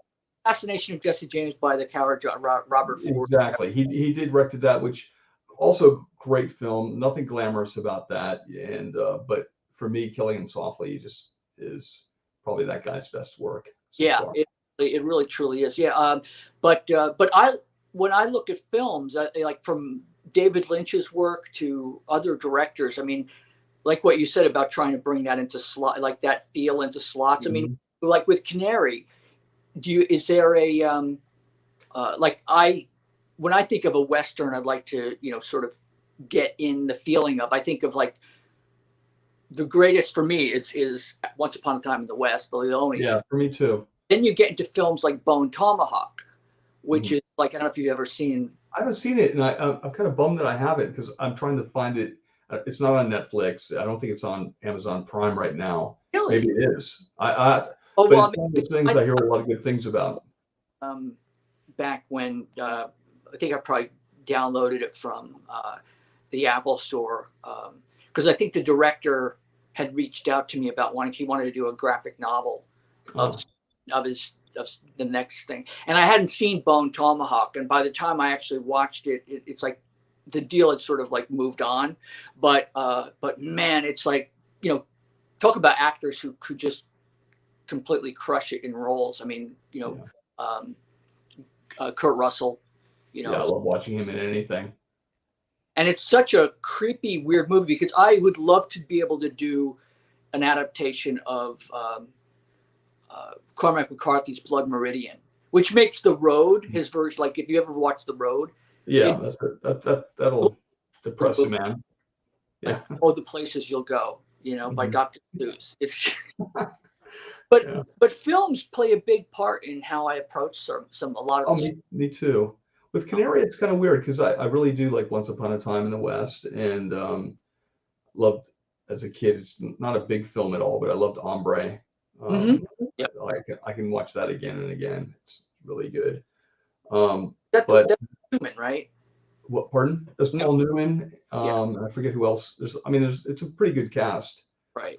assassination of Jesse James by the coward Robert Ford. exactly. He did directed that, which also great film. Nothing glamorous about that, and but for me, Killing Him Softly just is probably that guy's best work so Yeah, far. it really truly is. Yeah, but when I look at films, like from David Lynch's work to other directors, I mean, like what you said about trying to bring that into slot, like that feel into slots. I mean, Mhm. like with Canary, is there a like when I think of a Western, I'd like to, sort of get in the feeling of, I think of like the greatest for me is Once Upon a Time in the West, the only. Yeah, for me too. Then you get into films like Bone Tomahawk, which Mhm. is like, I don't know if you've ever seen. I haven't seen it, and I'm kind of bummed that I haven't, because I'm trying to find it. It's not on Netflix. I don't think it's on Amazon Prime right now. Maybe Really? it is. Oh But well, it's one of those things I hear a lot of good things about. um, back when I think I probably downloaded it from the Apple Store, because I think the director had reached out to me about he wanted to do a graphic novel of Oh, of the next thing, and I hadn't seen Bone Tomahawk, and by the time I actually watched it, it's like the deal had sort of like moved on, but man, it's like, talk about actors who could just completely crush it in roles. I mean, yeah. um, Kurt Russell, Yeah, I love watching him in anything. and it's such a creepy, weird movie because I would love to be able to do an adaptation of Cormac McCarthy's Blood Meridian, which makes The Road his version. Like if you ever watched The Road, Yeah, it that'll depress a man. like, Yeah. oh, the places you'll go, by Mhm. Dr. Seuss. It's but Yeah. films play a big part in how I approach a lot of Oh, this. me too. With Canary, it's kind of weird, because I really do like Once Upon a Time in the West, and loved as a kid. It's not a big film at all, but I loved Ombre. Mm-hmm. Yep. I can watch that again and again. It's really good. That's But Newman, right? what? Pardon? There's No. Paul Newman. Yeah. And I forget who else. It's a pretty good cast. Right.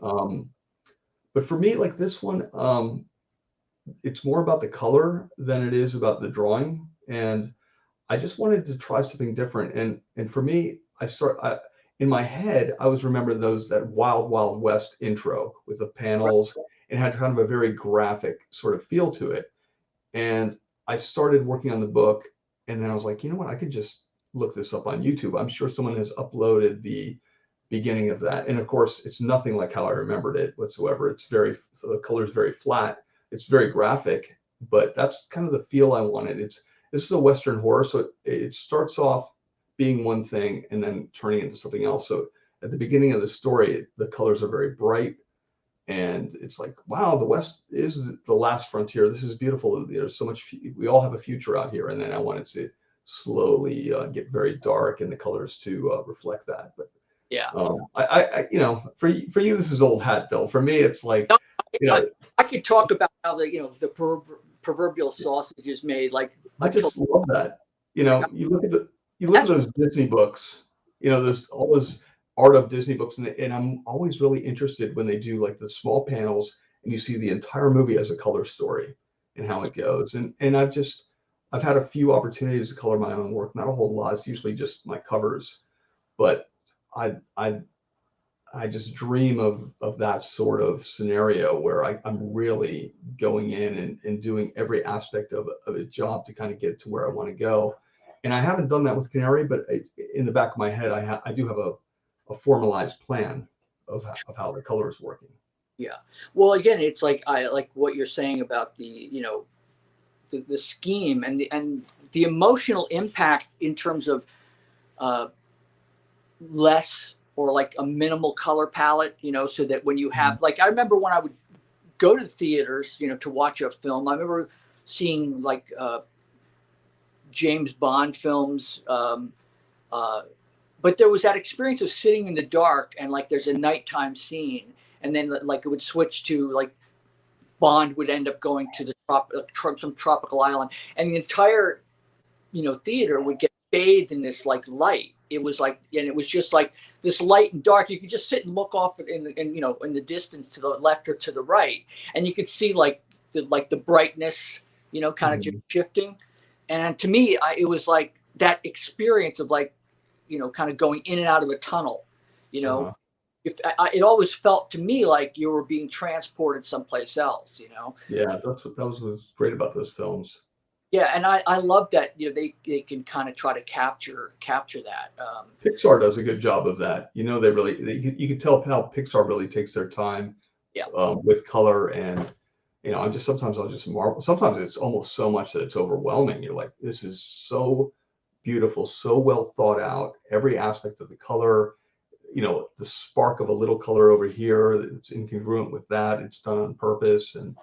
But for me, like this one, it's more about the color than it is about the drawing. And I just wanted to try something different. And for me, in my head, I was remember that Wild Wild West intro with the panels. It had kind of a very graphic sort of feel to it. And I started working on the book, and then I was like, you know what? I could just look this up on YouTube. I'm sure someone has uploaded the beginning of that. And of course, it's nothing like how I remembered it whatsoever. The color is very flat. It's very graphic, but that's kind of the feel I wanted. This is a Western horror, so it starts off being one thing and then turning into something else. So at the beginning of the story, the colors are very bright, and it's like, wow, the West is the last frontier. This is beautiful. There's so much. We all have a future out here. And then I wanted to slowly get very dark, and the colors to reflect that. But yeah, for you, this is old hat, Bill. For me, it's like, no, I could talk about how the proverbial sausage is made. Like I just love that. You look at those Disney books. There's all this art of Disney books, and I'm always really interested when they do like the small panels, and you see the entire movie as a color story and how it goes. And I've had a few opportunities to color my own work, not a whole lot. It's usually just my covers, but I just dream of that sort of scenario where I'm really going in and doing every aspect of a job to kind of get to where I want to go. And I haven't done that with Canary, but in the back of my head, I do have a formalized plan of how the color is working. Yeah. Well, again, it's like I like what you're saying about the scheme and the emotional impact in terms of less or like a minimal color palette, so that when you have, like, I remember when I would go to the theaters, to watch a film, I remember seeing like James Bond films, but there was that experience of sitting in the dark and like there's a nighttime scene, and then like it would switch to like Bond would end up going to the some tropical island, and the entire theater would get bathed in this like light. It was like, and it was just like this light and dark. You could just sit and look off in the distance to the left or to the right, and you could see like the brightness, kind of just shifting. And to me, it was like that experience of like, kind of going in and out of a tunnel. It always felt to me like you were being transported someplace else. Yeah, that was great about those films. Yeah, and I love that they can kind of try to capture that. Pixar does a good job of that. You can tell how Pixar really takes their time. Yeah. With color, and sometimes I'll just marvel. Sometimes it's almost so much that it's overwhelming. You're like, this is so beautiful, so well thought out. Every aspect of the color, the spark of a little color over here, it's incongruent with that. It's done on purpose, and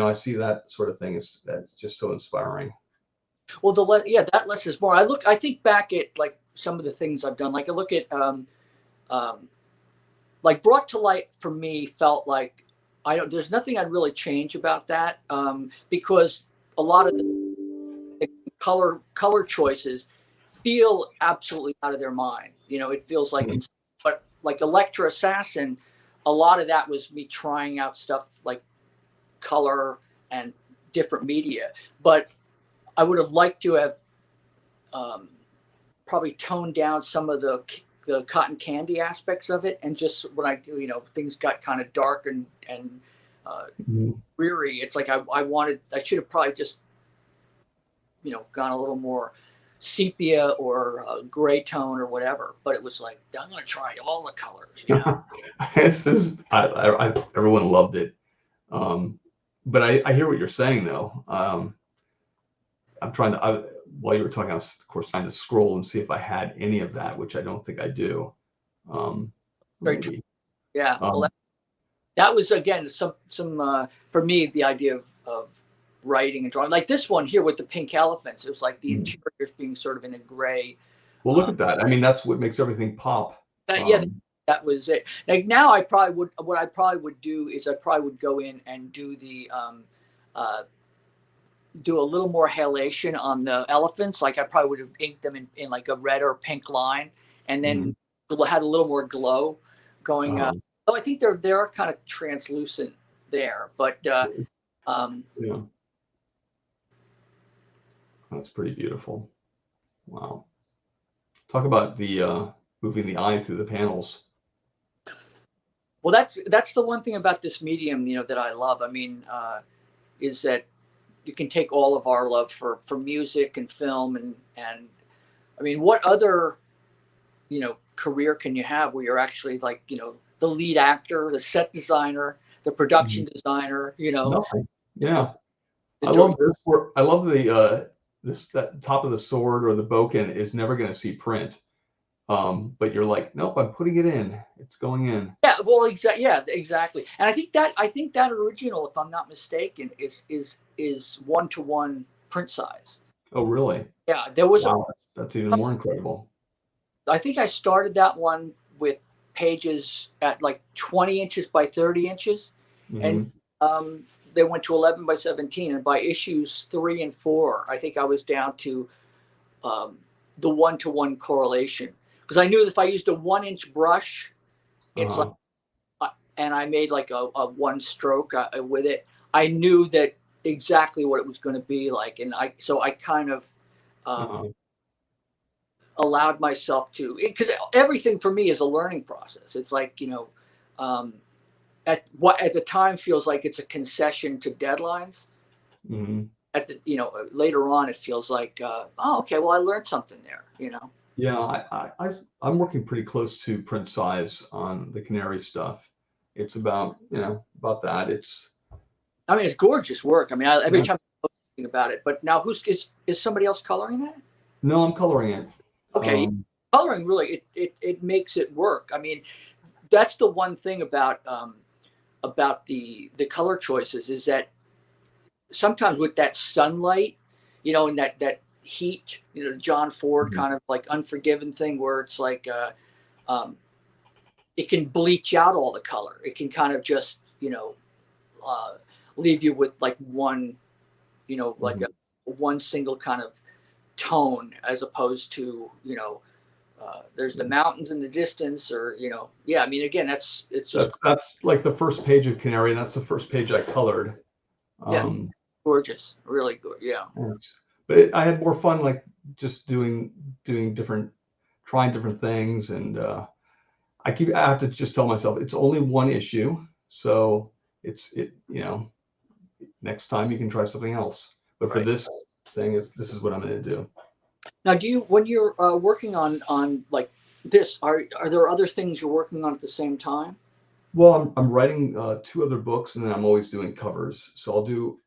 I see that sort of thing. That's just so inspiring. Well, that less is more. I think back at like some of the things I've done. Like I look at like Brought to Light for me felt like there's nothing I'd really change about that, because a lot of the color choices feel absolutely out of their mind. It feels like it's, but like Electra Assassin, a lot of that was me trying out stuff like color and different media. But I would have liked to have probably toned down some of the cotton candy aspects of it, and just when things got kind of dark and dreary, it's like I should have probably just gone a little more sepia or gray tone or whatever. But it was like, I'm gonna try all the colors. Everyone loved it, but I hear what you're saying though. I'm trying to, while you were talking, I was of course trying to scroll and see if I had any of that, which I don't think I do. Maybe. Yeah. Well, that was again some for me, the idea of writing and drawing, like this one here with the pink elephants. It was like the interiors being sort of in a gray. Well, look at that. I mean, that's what makes everything pop. The that was it. Like now, what I probably would do is I probably would go in and do the do a little more halation on the elephants. Like I probably would have inked them in like a red or pink line, and then had a little more glow going. Oh, I think they are kind of translucent there, but yeah, that's pretty beautiful. Wow. Talk about the moving the eye through the panels. Well, that's the one thing about this medium, that I love. I mean, is that you can take all of our love for music and film and I mean, what other career can you have where you're actually like the lead actor, the set designer, the production designer, Nothing. Yeah. the I love this. I love the that top of the sword or the boken is never going to see print. But you're like, nope, I'm putting it in. It's going in. Yeah, well, exactly. Yeah, exactly. And I think that original, if I'm not mistaken, is 1-to-1 print size. Oh, really? Yeah, there was that's even more incredible. I think I started that one with pages at like 20 inches by 30 inches, and they went to 11 by 17, and by issues 3 and 4, I think I was down to the 1-to-1 correlation. Because I knew that if I used a 1-inch brush, it's like, and I made like a 1 stroke with it, I knew that exactly what it was going to be like, and I kind of allowed myself to, because everything for me is a learning process. It's like at the time feels like it's a concession to deadlines. At the later on, it feels like oh, okay, well, I learned something there. Yeah, I'm working pretty close to print size on the Canary stuff. It's about about that. I mean, it's gorgeous work. I mean, every time I think about it. But now, is somebody else coloring that? No, I'm coloring it. Okay, coloring really it makes it work. I mean, that's the one thing about the color choices is that sometimes with that sunlight, and that heat, John Ford kind of like Unforgiven thing where it's like it can bleach out all the color. It can kind of just leave you with like one like one single kind of tone, as opposed to there's the mountains in the distance, or I mean, again, it's just that's like the first page of Canary, and that's the first page I colored. Gorgeous, really good. Yeah. But I had more fun like just doing trying different things, and I have to just tell myself it's only one issue, so next time you can try something else. But for this thing, this is what I'm going to do. Now, when you're working on like this, are there other things you're working on at the same time? Well, I'm writing 2 other books, and then I'm always doing covers. So I'll do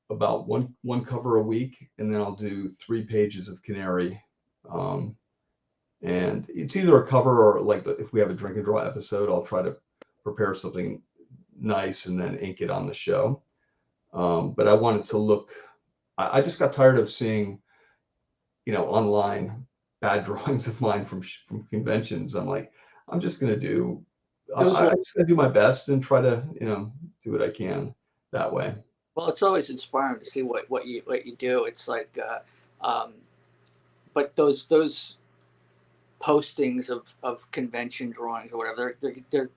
about one cover a week, and then I'll do 3 pages of Canary. And it's either a cover or like if we have a drink and draw episode, I'll try to prepare something nice and then ink it on the show. But I want it to look. I just got tired of seeing, online bad drawings of mine from conventions. I'm like, I'm just gonna do. I'm just gonna do my best and try to, do what I can that way. Well, it's always inspiring to see what you do. It's like, but those postings of convention drawings or whatever, they're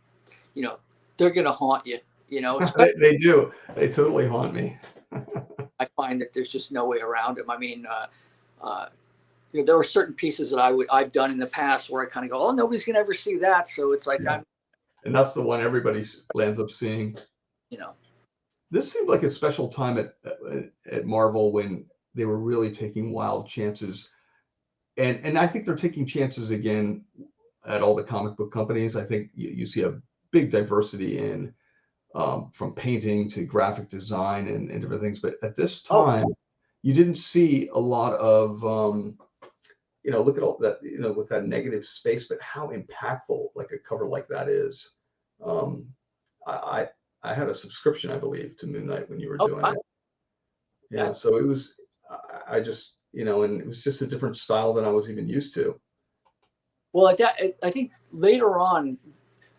they're gonna haunt you. They do. They totally haunt me. I find that there's just no way around them. I mean, there were certain pieces that I've done in the past where I kind of go, oh, nobody's gonna ever see that. So it's like and that's the one everybody lands up seeing. This seemed like a special time at Marvel when they were really taking wild chances, and I think they're taking chances again at all the comic book companies. I think you see a big diversity in from painting to graphic design and different things. But at this time, you didn't see a lot of look at all that with that negative space, but how impactful like a cover like that is. I had a subscription, I believe, to Moon Knight when you were doing it. Yeah, so it was, I just, and it was just a different style than I was even used to. Well, I think later on,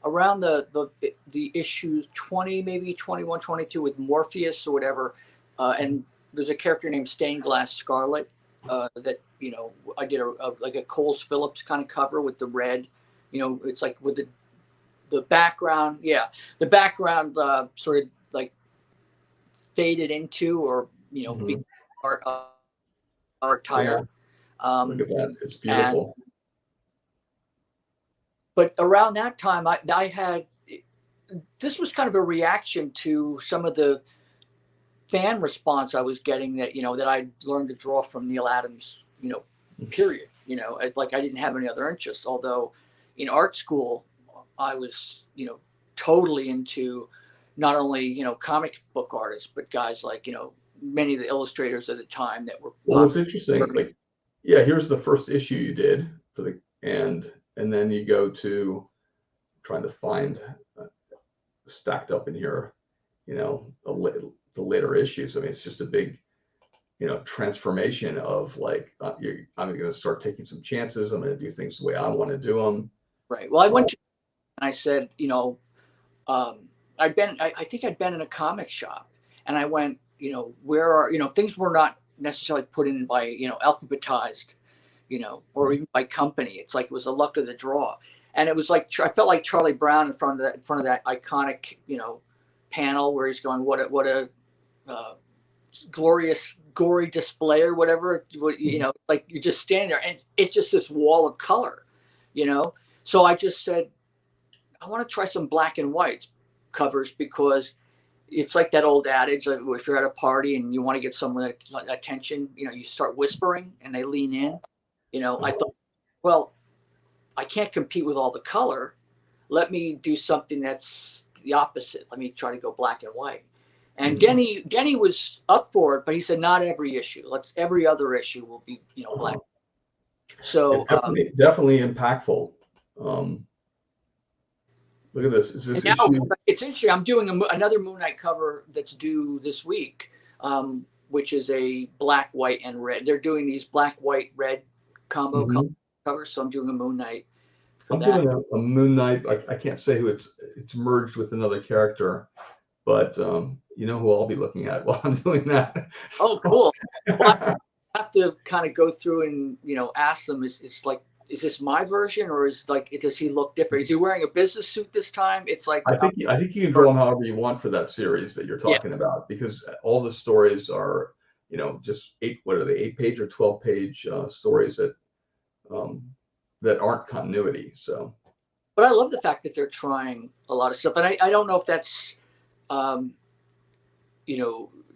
around the issues 20, maybe 21, 22 with Morpheus or whatever, and there's a character named Stained Glass Scarlet that I did like a Coles Phillips kind of cover with the red. It's like with the background, the background sort of like faded into or Mhm. art attire. Yeah, look at that. It's And beautiful. but around that time, I had this was kind of a reaction to some of the fan response I was getting that I learned to draw from Neil Adams, period. Like I didn't have any other interests. Although in art school, I was, totally into not only, comic book artists, but guys like, many of the illustrators at the time that were Well, what's interesting, like, yeah, here's the first issue you did for the and then you go to trying to find stacked up in here, the later issues. I mean, it's just a big, transformation of like, I'm going to start taking some chances. I'm going to do things the way I want to do them. right. Well, I went to, and I said, I think I'd been in a comic shop, and I went, where are, things were not necessarily put in by, alphabetized, or even by company. It's like it was the luck of the draw, and it was like I felt like Charlie Brown in front of that iconic, panel where he's going, what a glorious, gory display or whatever. Like you're just standing there, and it's just this wall of color, So I just said, I want to try some black and white covers because it's like that old adage, like if you're at a party and you want to get someone attention, you start whispering and they lean in. I thought, well, I can't compete with all the color. Let me do something that's the opposite. Let me try to go black and white. And Genny was up for it, but he said not every issue. Every other issue will be black. So It's definitely impactful. Look at this. Is this now issue? it's interesting. I'm doing another Moon Knight cover that's due this week, which is a black, white, and red. They're doing these black, white, red combo covers. So I'm doing a Moon Knight for that. Doing a Moon Knight. I can't say who it's merged with another character, but you know who I'll be looking at while I'm doing that. Oh, cool. Well, I have to kind of go through and ask them. Is this my version, or does he look different? Is he wearing a business suit this time? It's like I think you can draw them however you want for that series that you're talking about, because all the stories are, just 8-page or 12-page stories that aren't continuity. So, but I love the fact that they're trying a lot of stuff, and I don't know if that's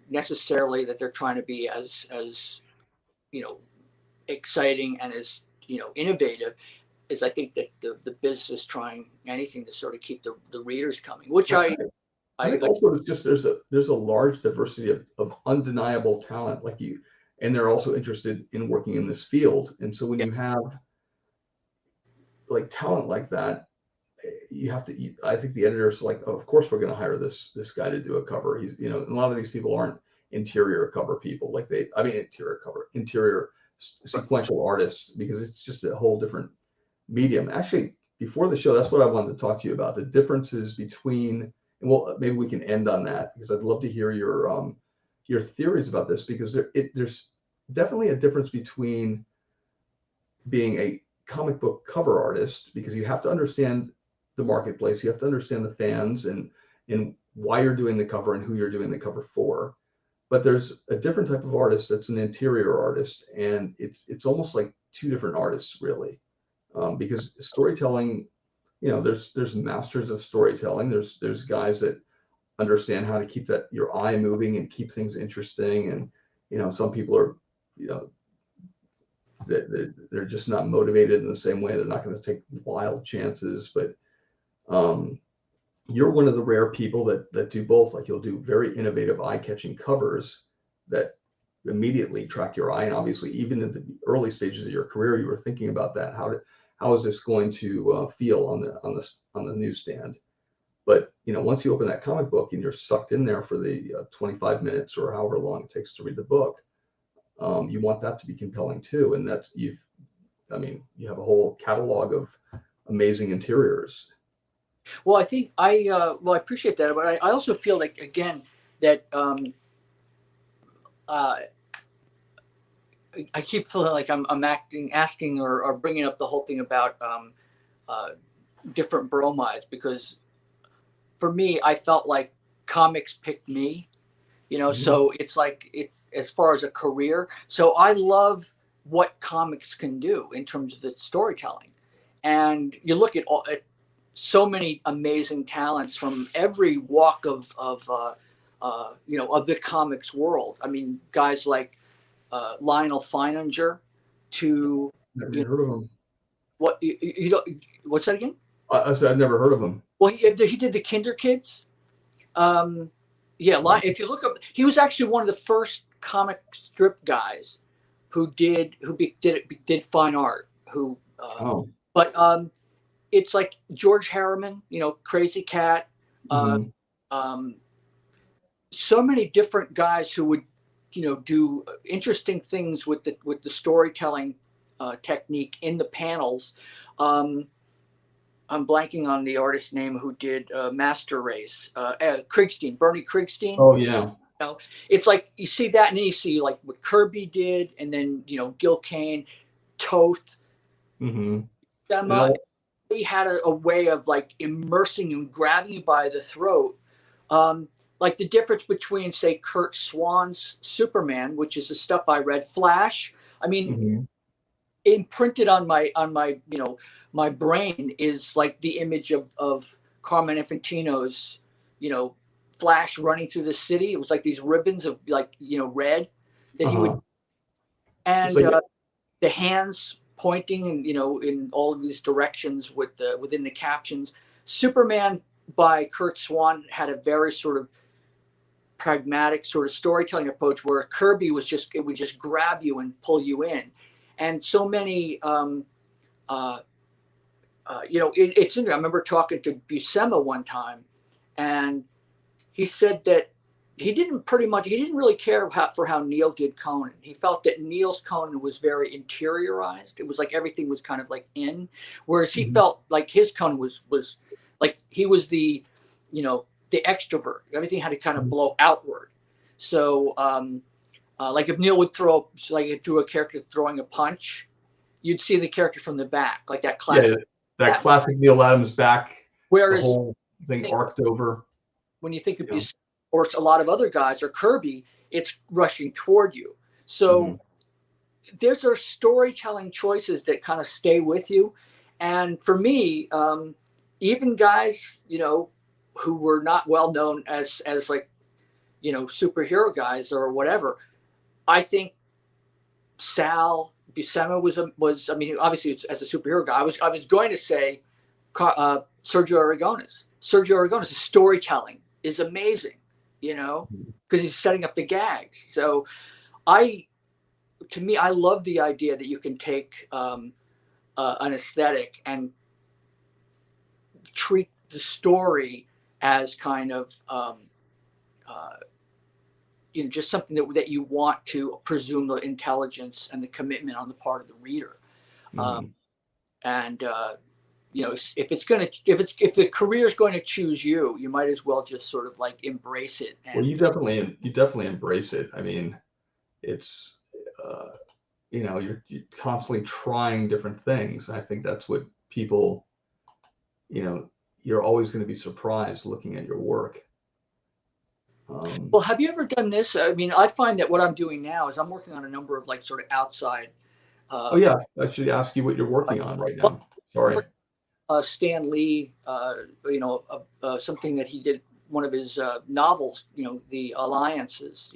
necessarily that they're trying to be as exciting and as innovative is. I think that the business is trying anything to sort of keep the readers coming, which I think also it's just there's a large diversity of undeniable talent like you, and they're also interested in working in this field. And so when you have like talent like that, you have to. I think the editors are like, oh, of course we're going to hire this guy to do a cover. He's a lot of these people aren't interior cover people like interior sequential artists, because it's just a whole different medium. Actually, before the show, that's what I wanted to talk to you about, the differences between, and well, maybe we can end on that, because I'd love to hear your theories about this, because there's definitely a difference between being a comic book cover artist, because you have to understand the marketplace, you have to understand the fans and why you're doing the cover and who you're doing the cover for. But there's a different type of artist that's an interior artist, and it's almost like two different artists, really. Because storytelling, there's masters of storytelling. There's guys that understand how to keep your eye moving and keep things interesting. And some people are, they're just not motivated in the same way. They're not going to take wild chances. But you're one of the rare people that do both. Like, you'll do very innovative, eye-catching covers that immediately attract your eye. And obviously, even in the early stages of your career, you were thinking about that. How is this going to feel on the newsstand? But once you open that comic book and you're sucked in there for the 25 minutes or however long it takes to read the book, you want that to be compelling too. And you have a whole catalog of amazing interiors. Well, I think I appreciate that, but I also feel like again that uh, I keep feeling like I'm asking or bringing up the whole thing about uh, different bromides because for me, I felt like comics picked me, you know, Mhm. so it's like as far as a career. So I love what comics can do in terms of the storytelling. And you look at so many amazing talents from every walk of the comics world. I mean, guys like Lionel Feininger to Never you even know heard of him. what you don't what's that again? I said I've never heard of him. Well, he did the Kinder Kids. Um, yeah, Wow. if you look up, he was actually one of the first comic strip guys did fine art. Oh. But it's like George Harriman, you know, Crazy Cat, uh, Hmm. um, so many different guys who would, you know, do interesting things with the storytelling technique in the panels. Um, I'm blanking on the artist name who did Master Race. Bernie Krigstein. Oh yeah. You know, it's like you see that, and then you see like what Kirby did, and then you know Gil Kane, Toth, Hmm. And Emma. all, He had a way of like immersing you and grabbing you by the throat. Um, like the difference between, say, Kurt Swan's Superman, which is the stuff I read, Flash. I mean, mhm. imprinted on my my brain is like the image of Carmen Infantino's Flash running through the city. It was like these ribbons of like red that he would Uh-huh. It's and like the hands pointing and in all of these directions with within the captions. Superman by Kurt Swan had a very sort of pragmatic sort of storytelling approach where Kirby it would just grab you and pull you in, and so many uh, it's interesting. I remember talking to Buscema one time, and he said that he didn't really care for how Neil did Conan. He felt that Neil's Conan was very interiorized. It was like everything was kind of like in, whereas he Mhm. felt like his Conan was like he was the extrovert. Everything had to kind of blow outward. So like if Neil would do a character throwing a punch, you'd see the character from the back, like that Yeah, classic. that That classic Neil Adams back, the whereas whole thing I think arced over. when you think of You know. Buscema or a lot of other guys or Kirby, it's rushing toward you. So Hmm. there's our storytelling choices that kind of stay with you. And for me, even guys, who were not well known as like, superhero guys or whatever, I think Sal Buscema was. I mean, obviously as a superhero guy, I was going to say Sergio Aragones. Sergio Aragones' storytelling is amazing, because he's setting up the gags. So I, to me, I love the idea that you can take an aesthetic and treat the story as kind of uh, just something that you want to presume the intelligence and the commitment on the part of the reader. Um, Hmm. and if the career is going to choose you, you might as well just sort of like embrace it. Well, And you definitely embrace it. I mean, it's uh, you're constantly trying different things. I think that's what people, you know, you're always going to be surprised looking at your work. Um, well, have you ever done this? I mean, I find that what I'm doing now is I'm working on a number of like sort of outside oh uh, yeah, I should ask you what you're working on right well, now. Sorry. Stan Lee, something that he did, one of his novels, The Alliances,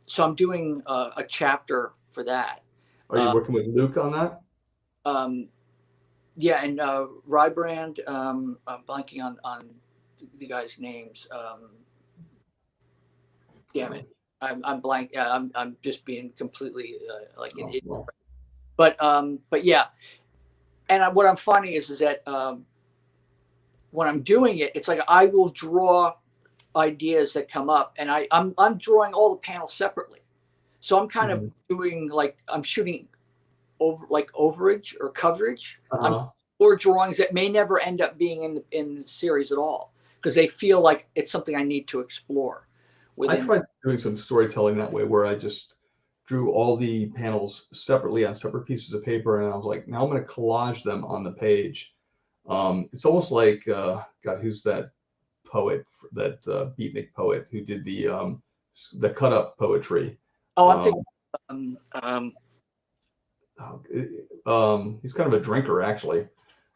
so I'm doing a chapter for that. Are you Uh, working with Luke on that? um, yeah, and Rybrand, I'm blanking on the guys' names. Damn it. I'm blank. Yeah, I'm just being completely like an Oh, idiot. well. But yeah, and what I'm finding is that when I'm doing it, it's like I will draw ideas that come up, and I'm drawing all the panels separately. So I'm kind of Mhm. doing like I'm shooting overage or coverage. I'm Uh-huh. or drawings that may never end up being in the series at all because they feel like it's something I need to explore I within. tried doing some storytelling that way where I just drew all the panels separately on separate pieces of paper, and I was like, now I'm going to collage them on the page. It's almost like God, who's that poet, that beatnik poet who did the cut up poetry? Oh, I'm Um, thinking. he's kind of a drinker, actually.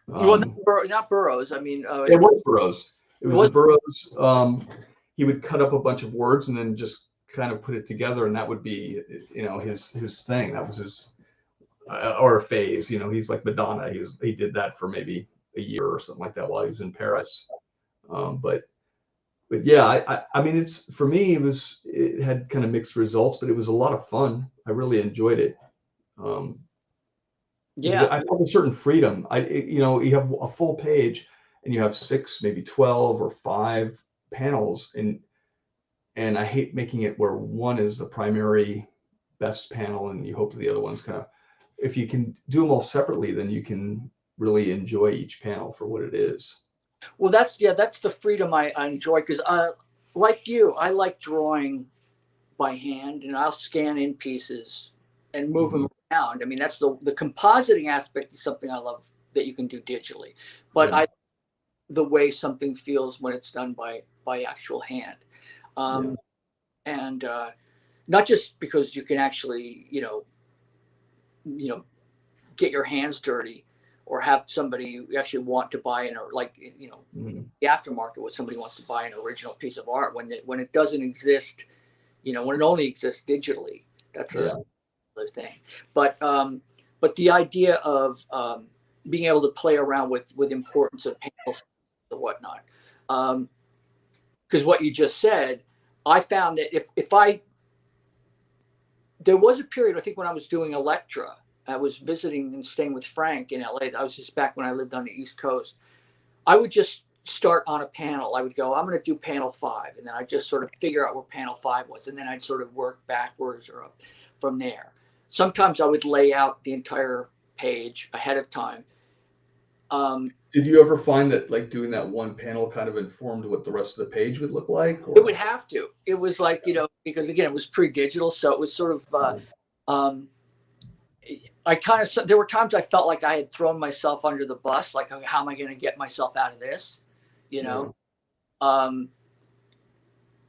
Well, Um, not Burroughs. I mean, it was Burroughs. It it was a was. Burroughs. He would cut up a bunch of words and then just kind of put it together, and that would be, his thing. That was his or a phase. He's like Madonna. He did that for maybe a year or something like that while he was in Paris. But yeah, I mean, it's for me. It had kind of mixed results, but it was a lot of fun. I really enjoyed it. Because Yeah. I felt a certain freedom. You have a full page and you have 6, maybe 12 or 5 panels, and I hate making it where one is the primary best panel and you hope the other one's kind of, if you can do them all separately, then you can really enjoy each panel for what it is. Well, that's the freedom I enjoy because like you, I like drawing by hand, and I'll scan in pieces and move them around. I mean, that's the compositing aspect is something I love that you can do digitally, but Yeah. the way something feels when it's done by actual hand, Yeah. and not just because you can actually get your hands dirty or have somebody you actually want to buy in, or like Mhm. the aftermarket when somebody wants to buy an original piece of art when it doesn't exist, when it only exists digitally. That's Yeah. another thing. But the idea of being able to play around with importance of panels and whatnot, because what you just said, I found that if I there was a period, I think, when I was doing Electra, I was visiting and staying with Frank in LA. That was just back when I lived on the East Coast. I would just start on a panel. I would go, I'm going to do panel 5. And then I'd just sort of figure out where panel 5 was. And then I'd sort of work backwards or up from there. Sometimes I would lay out the entire page ahead of time. Did you ever find that like doing that one panel kind of informed what the rest of the page would look like? It Or would have to. It was like, because again, it was pre-digital. So it was sort of, there were times I felt like I had thrown myself under the bus. Like, how am I going to get myself out of this? Yeah.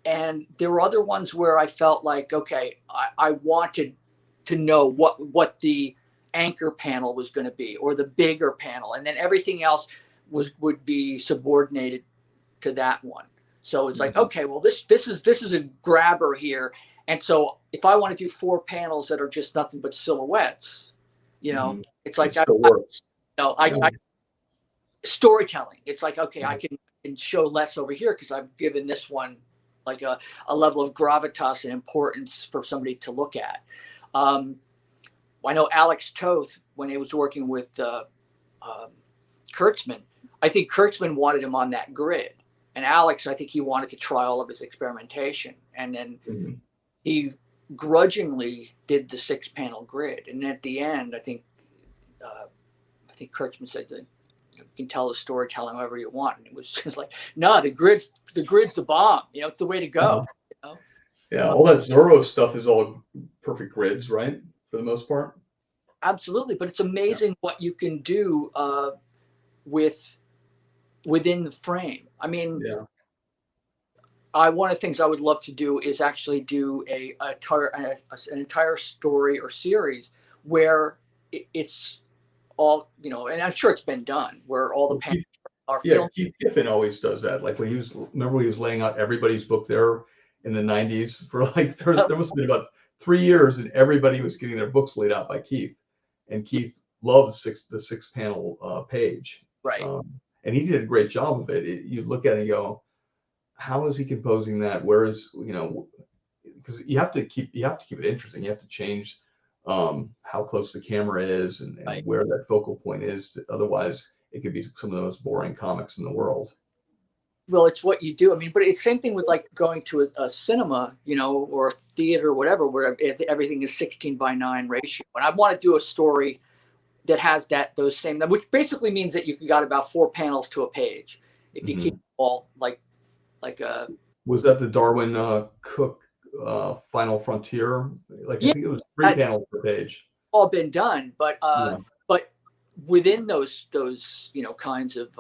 And there were other ones where I felt like, okay, I wanted to know what the anchor panel was going to be, or the bigger panel, and then everything else would be subordinated to that one. So it's like, okay, well, this is a grabber here, and so if I want to do 4 panels that are just nothing but silhouettes, it's like It still works. storytelling. It's like, okay, I can show less over here because I've given this one like a level of gravitas and importance for somebody to look at. I know Alex Toth, when he was working with Kurtzman, I think Kurtzman wanted him on that grid. And Alex, I think he wanted to try all of his experimentation. And then he grudgingly did the 6-panel grid. And at the end, I think Kurtzman said that you can tell the storytelling however you want. And it was just like, no, the grid's the bomb. It's the way to go. Yeah, all that Zorro stuff is all perfect grids, right? For the most part. Absolutely, but it's amazing what you can do within the frame. I mean, one of the things I would love to do is actually do an entire story or series where it's all, and I'm sure it's been done, where all the panels are filmed. Keith Giffen always does that. Like when he was laying out everybody's book there in the 90s for like, there must have been about 3 years, and everybody was getting their books laid out by Keith. And Keith loves the 6-panel page. Right. And he did a great job of it. You look at it and go, how is he composing that? Where is, because you have to keep it interesting. You have to change how close the camera is and where that focal point is. Otherwise, it could be some of the most boring comics in the world. Well, it's what you do. I mean, but it's same thing with like going to a cinema, or a theater or whatever, where everything is 16:9 ratio. And I want to do a story that has those same, which basically means that you got about 4 panels to a page if you keep all like a. Was that the Darwin Cook Final Frontier? Like, I Yeah, think it was 3 panels per page. all been done, but Yeah. but within those kinds of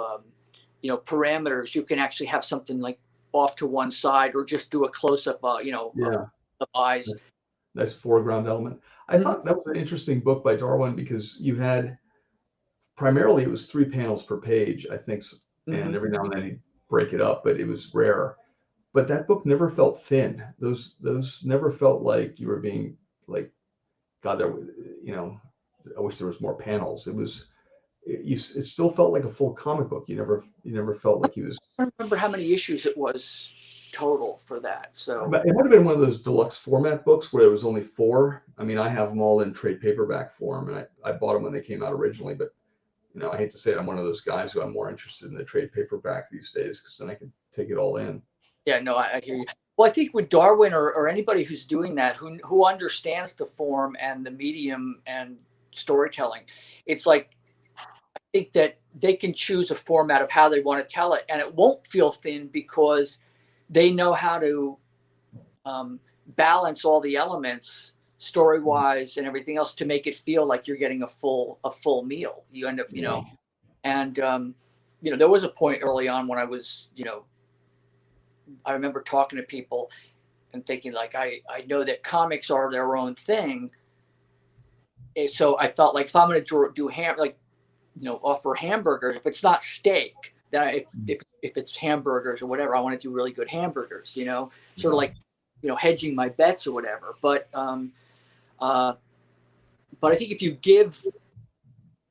parameters, you can actually have something like off to one side or just do a close up of eyes. Nice foreground element. I thought that was an interesting book by Darwin because you had primarily it was 3 panels per page, I think, and every now and then he'd break it up, but it was rare. But that book never felt thin. Those never felt like you were being like, God, I wish there was more panels. It still felt like a full comic book. You never felt like he was. I don't remember how many issues it was total for that. So It might have been one of those deluxe format books where there was only 4. I mean, I have them all in trade paperback form, and I bought them when they came out originally. But I hate to say it, I'm one of those guys who I'm more interested in the trade paperback these days because then I can take it all in. Yeah, no, I hear you. Well, I think with Darwin or anybody who's doing that, who understands the form and the medium and storytelling, it's like I think that they can choose a format of how they want to tell it, and it won't feel thin because they know how to balance all the elements story wise and everything else to make it feel like you're getting a full meal. You end up, and there was a point early on when I was, I remember talking to people and thinking like, I know that comics are their own thing. And so I felt like if I'm going to do offer hamburger, if it's not steak, then if it's hamburgers or whatever, I want to do really good hamburgers, sort of like, hedging my bets or whatever. But I think if you give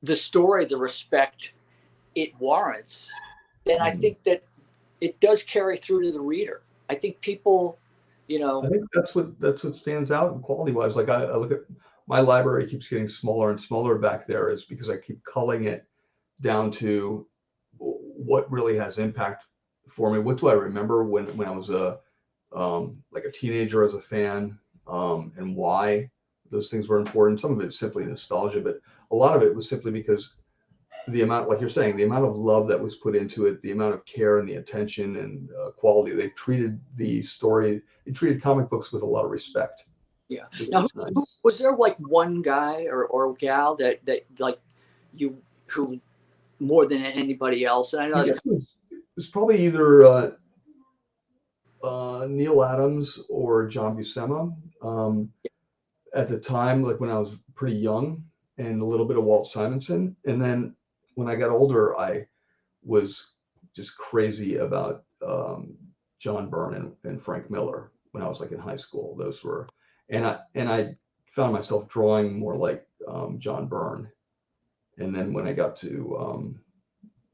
the story the respect it warrants, then I think that it does carry through to the reader. I think people, I think that's what stands out quality wise. Like I look at my library keeps getting smaller and smaller back there is because I keep culling it down to what really has impact for me. What do I remember when I was like a teenager as a fan, and why those things were important. Some of it's simply nostalgia, but a lot of it was simply because the amount, like you're saying, the amount of love that was put into it, the amount of care and the attention and quality. They treated comic books with a lot of respect. Yeah. Now, was there like one guy or gal that like who more than anybody else? And I know it was probably either Neil Adams or John Buscema. At the time, like when I was pretty young, and a little bit of Walt Simonson. And then when I got older, I was just crazy about John Byrne and Frank Miller when I was like in high school. Those were, and I found myself drawing more like John Byrne. And then when I got to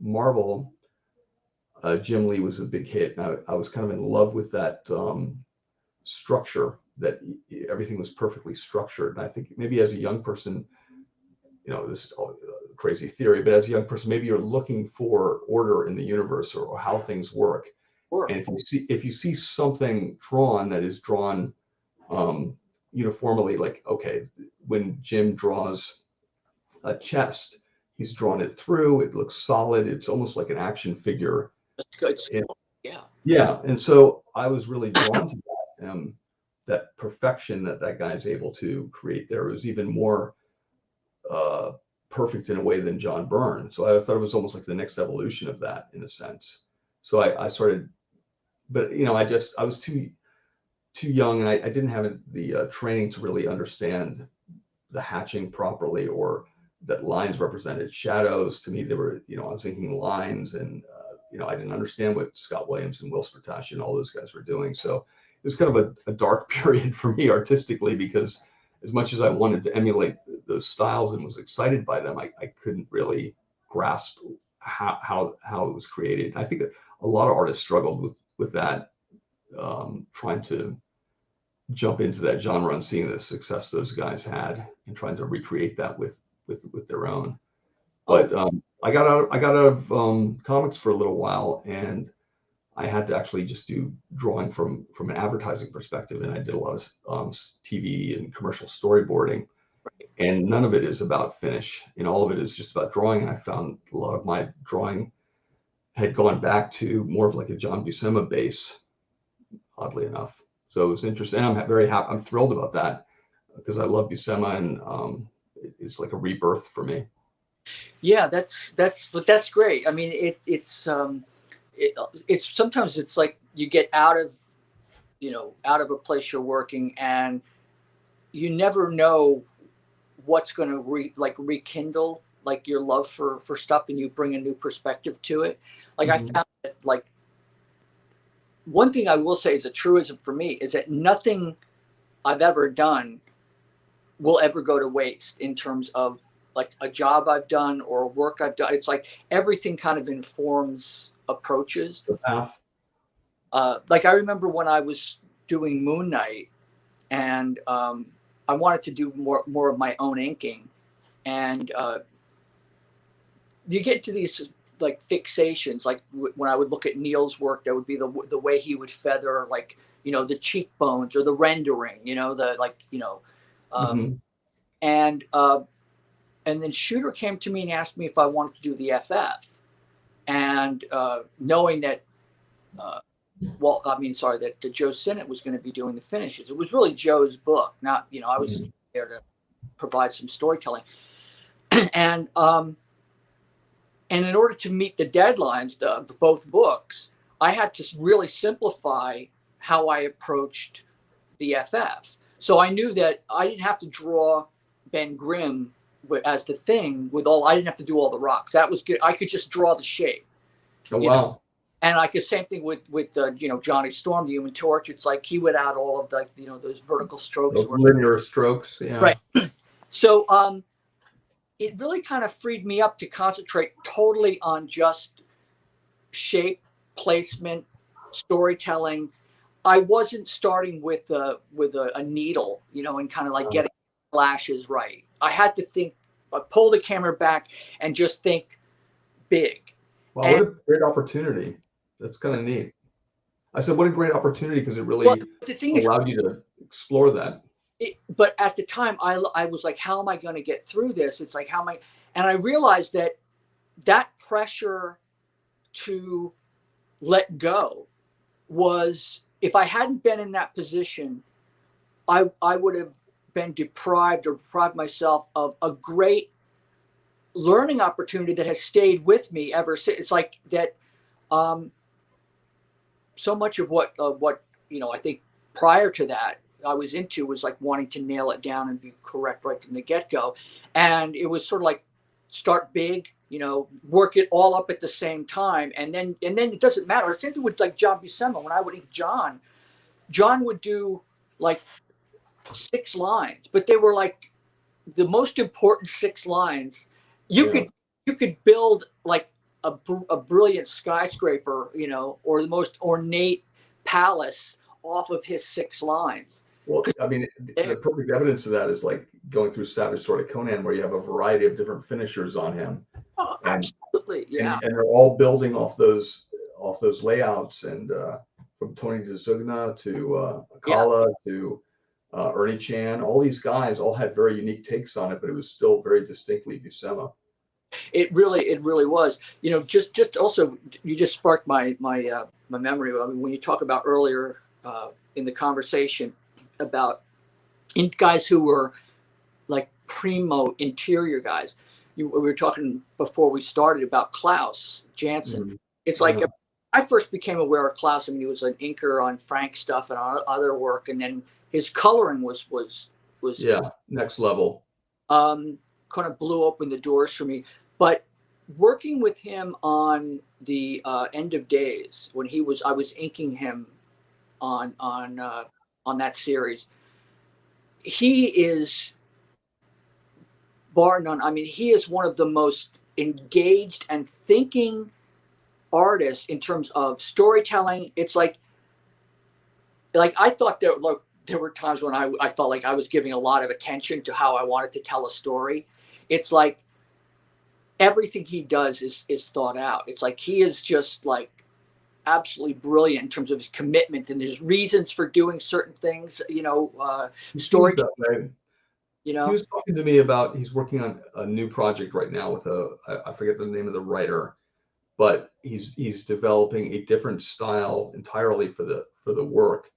Marvel, Jim Lee was a big hit. And I was kind of in love with that structure, that everything was perfectly structured. And I think maybe as a young person, this is all a crazy theory, but as a young person, maybe you're looking for order in the universe or how things work. And if you see something drawn that is drawn uniformly, like, okay, when Jim draws a chest, he's drawn it through, it looks solid. It's almost like an action figure. Yeah. And so I was really drawn to that. That perfection that guy's able to create there was even more perfect in a way than John Byrne. So I thought it was almost like the next evolution of that in a sense. So I started, but I was too young, and I didn't have the training to really understand the hatching properly, or that lines represented shadows. To me, they were, I was thinking lines, and I didn't understand what Scott Williams and Will Spertash and all those guys were doing. So it was kind of a dark period for me artistically, because as much as I wanted to emulate those styles and was excited by them, I couldn't really grasp how it was created. I think a lot of artists struggled with that, trying to jump into that genre and seeing the success those guys had and trying to recreate that with their own. But I got out of comics for a little while, and I had to actually just do drawing from an advertising perspective, and I did a lot of TV and commercial storyboarding. and none of it is about finish. All of it is just about drawing. And I found a lot of my drawing had gone back to more of like a John Buscema base, oddly enough. So it was interesting. I'm very happy. I'm thrilled about that because I love Buscema, and it's like a rebirth for me. Yeah, that's great. I mean, it's sometimes it's like you get out of out of a place you're working, and you never know what's going to rekindle like your love for stuff, and you bring a new perspective to it. Like I found that, like, one thing I will say is a truism for me is that nothing I've ever done will ever go to waste in terms of like a job I've done or a work I've done. It's like everything kind of informs approaches. The path. Like I remember when I was doing Moon Knight, and I wanted to do more of my own inking, and you get to these like fixations. Like when I would look at Neil's work, that would be the way he would feather, like the cheekbones or the rendering, Mm-hmm. and then Shooter came to me and asked me if I wanted to do the FF, and knowing that. Well, I mean, sorry, that Joe Sinnott was going to be doing the finishes. It was really Joe's book, not, I was there to provide some storytelling. And in order to meet the deadlines of both books, I had to really simplify how I approached the FF. So I knew that I didn't have to draw Ben Grimm as the Thing I didn't have to do all the rocks. That was good. I could just draw the shape. Oh, wow. And like the same thing with Johnny Storm, the Human Torch. It's like he would add all of the those vertical strokes, those linear strokes, yeah. Right. So it really kind of freed me up to concentrate totally on just shape, placement, storytelling. I wasn't starting with a needle, and kind of like getting flashes right. I had to think, pull the camera back, and just think big. Wow, what a great opportunity. That's kind of neat. I said, what a great opportunity, because it really allowed you to explore that. But at the time, I was like, how am I going to get through this? It's like, how am I? And I realized that pressure to let go was, if I hadn't been in that position, I would have been deprived myself of a great learning opportunity that has stayed with me ever since. It's like that. So much of what I think prior to that I was into was like wanting to nail it down and be correct right from the get-go. And it was sort of like start big, work it all up at the same time. And then it doesn't matter. It's into with like John Buscema. When I would ink John would do like 6 lines, but they were like the most important 6 lines. You could build like a brilliant skyscraper, or the most ornate palace off of his 6 lines. Well, I mean, the perfect evidence of that is like going through Savage Sword of Conan, where you have a variety of different finishers on him. Oh, absolutely, yeah. And they're all building off those layouts, and from Tony DeZugna to Akala to Ernie Chan, all these guys all had very unique takes on it, but it was still very distinctly Buscema. It really was. Just also, you just sparked my memory. I mean, when you talk about earlier in the conversation about guys who were like primo interior guys, we were talking before we started about Klaus Janson. Mm-hmm. It's like I first became aware of Klaus. I mean, he was an inker on Frank stuff and other work, and then his coloring was next level. Kind of blew open the doors for me. But working with him on the End of Days, when I was inking him on that series, he is, bar none, I mean, he is one of the most engaged and thinking artists in terms of storytelling. It's like I thought there were times when I felt like I was giving a lot of attention to how I wanted to tell a story. It's like everything he does is thought out. It's like he is just like absolutely brilliant in terms of his commitment and his reasons for doing certain things. Story. you He know? was talking to me about he's working on a new project right now with I forget the name of the writer, but he's developing a different style entirely for the work.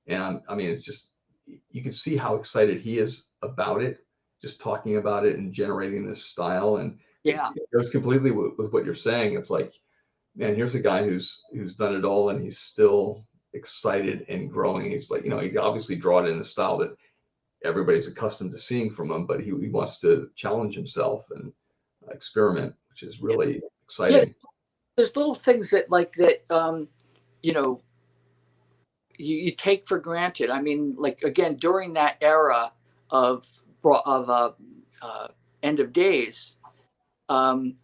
And I mean, it's just you can see how excited he is about it, just talking about it and generating this style. And Yeah. it goes completely with what you're saying. It's like, man, here's a guy who's done it all, and he's still excited and growing. He's like, he obviously draw it in a style that everybody's accustomed to seeing from him, but he wants to challenge himself and experiment, which is Yeah. really Yeah. exciting. There's little things that like that, you know, you take for granted. I mean, like again, during that era of uh, end of days, um,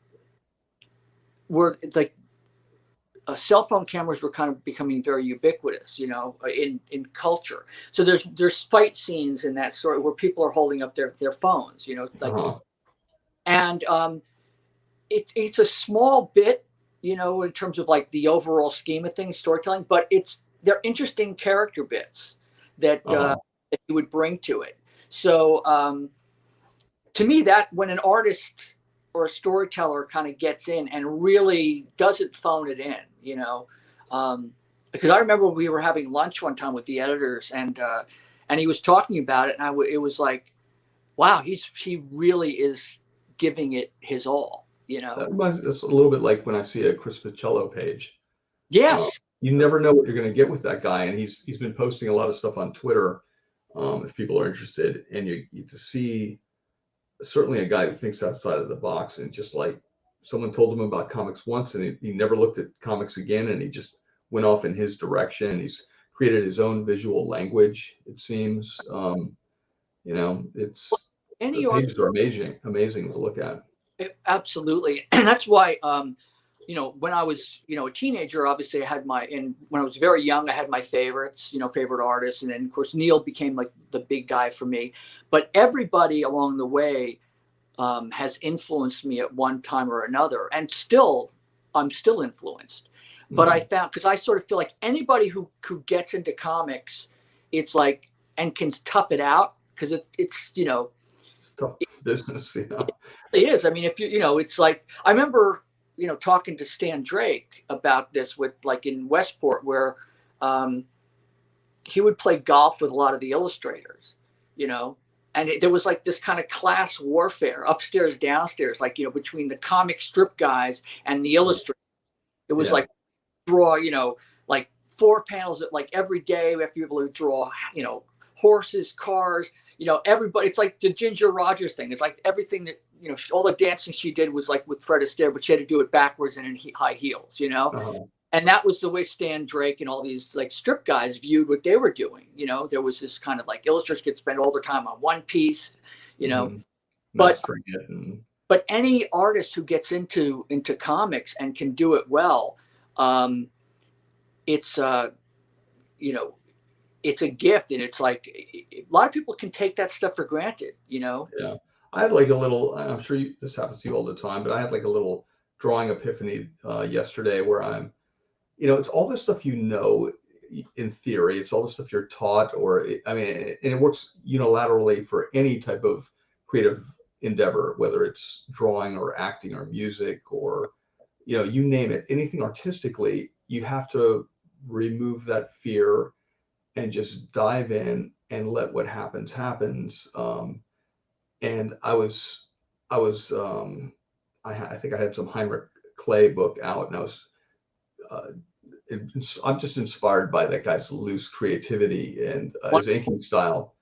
where like cell phone cameras were kind of becoming very ubiquitous, in culture. So there's fight scenes in that story where people are holding up their phones, like, Uh-huh. and it's a small bit, in terms of like the overall scheme of things, storytelling, but they're interesting character bits that Uh-huh. that you would bring to it. So to me, that when an artist or a storyteller kind of gets in and really doesn't phone it in, because I remember we were having lunch one time with the editors, and he was talking about it, and it was like, wow, he really is giving it his all, It's a little bit like when I see a Chris Pacello page. Uh, Yes. you never know what you're going to get with that guy, and he's been posting a lot of stuff on Twitter. If people are interested, and you to see certainly a guy who thinks outside of the box, and just like someone told him about comics once, and he never looked at comics again, and he just went off in his direction. He's created his own visual language, it seems. It's the Any art, pages are amazing to look at. absolutely, and that's why, when I was, a teenager, obviously when I was very young, I had my favorites, favorite artists. And then of course, Neil became like the big guy for me, but everybody along the way has influenced me at one time or another. And I'm still influenced, but I Mhm. found, cause I sort of feel like anybody who gets into comics, it's like, and can tough it out. Cause it's, It's tough business, it is. I mean, if it's like I remember, talking to Stan Drake about this with like in Westport, where um, he would play golf with a lot of the illustrators, and there was like this kind of class warfare upstairs, downstairs, like between the comic strip guys and the illustrators. It was Yeah. like draw, like 4 panels that like every day we have to be able to draw, horses, cars, everybody. It's like the Ginger Rogers thing. It's like everything that, all the dancing she did was like with Fred Astaire, but she had to do it backwards and in high heels, Uh-huh. and that was the way Stan Drake and all these like strip guys viewed what they were doing. There was this kind of like illustrators could spend all their time on one piece, Hmm. but Mastering it. And any artist who gets into comics and can do it well, um, it's you know it's a gift, and it's like a lot of people can take that stuff for granted. yeah, I had like a little, I'm sure this happens to you all the time, but I had like a little drawing epiphany yesterday where it's all this stuff in theory, it's all the stuff you're taught, I mean, and it works unilaterally for any type of creative endeavor, whether it's drawing or acting or music or, you name it, anything artistically, you have to remove that fear and just dive in and let what happens. And I was, I think I had some Heinrich Clay book out, and uh, I'm just inspired by that guy's loose creativity and One, his inking style.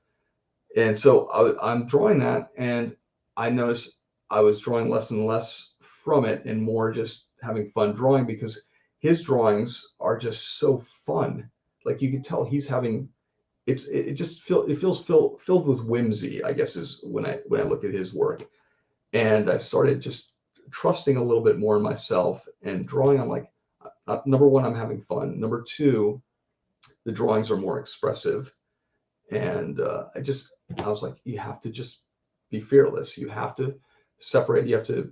And so I'm drawing that, and I noticed I was drawing less and less from it, and more just having fun drawing, because his drawings are just so fun. Like you can tell he's having it just feels filled with whimsy, I guess, is when I look at his work. And I started just trusting a little bit more in myself and drawing. I'm like, number one, I'm having fun. Number two, the drawings are more expressive. And I was like, you have to just be fearless. You have to separate. You have to,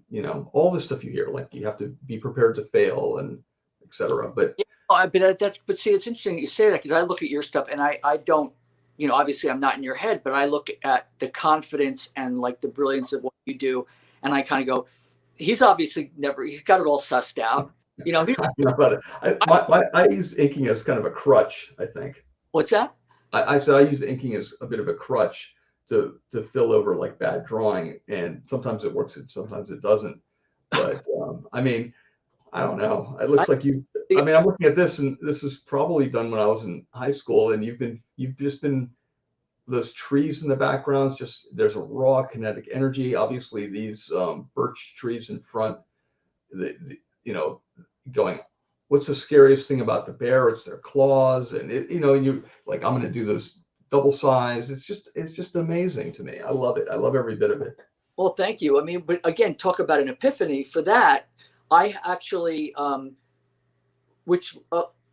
all this stuff you hear, like you have to be prepared to fail and etc. But but see, it's interesting that you say that, because I look at your stuff and I don't you know, obviously I'm not in your head, but I look at the confidence and like the brilliance of what you do, and I kind of go, he's obviously never, he's got it all sussed out. You know, I know about it. I use inking as kind of a crutch, I think. what's that? I said I use inking as a bit of a crutch to fill over like bad drawing, and sometimes it works and sometimes it doesn't. But I mean, I don't know. It looks like you. I mean, I'm looking at this, and this is probably done when I was in high school, and you've just been those trees in the backgrounds. Just there's a raw kinetic energy. Obviously, these birch trees in front, you know, going. What's the scariest thing about the bear? It's their claws, and you know, you like I'm going to do those double size. It's just amazing to me. I love it. I love every bit of it. Well, thank you. I mean, but again, talk about an epiphany for that. I actually, which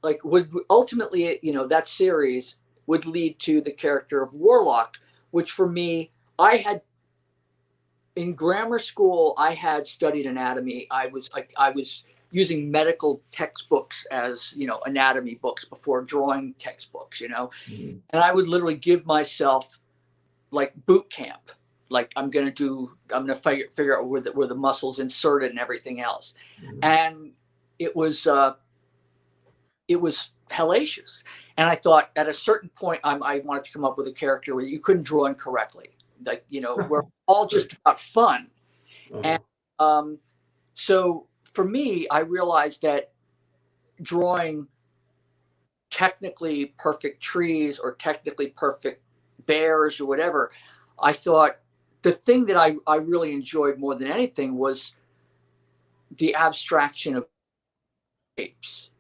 like would ultimately, you know, that series would lead to the character of Warlock, which for me, I had in grammar school, I had studied anatomy. I was using medical textbooks as, you know, anatomy books before drawing textbooks, you know, and I would literally give myself like boot camp. Like I'm going to figure out where the muscles inserted and everything else. And it was hellacious. And I thought at a certain point, I wanted to come up with a character where you couldn't draw incorrectly. Like, you know, we're all just about fun. And so for me, I realized that drawing technically perfect trees or technically perfect bears or whatever, I thought the thing that I really enjoyed more than anything was the abstraction of shapes.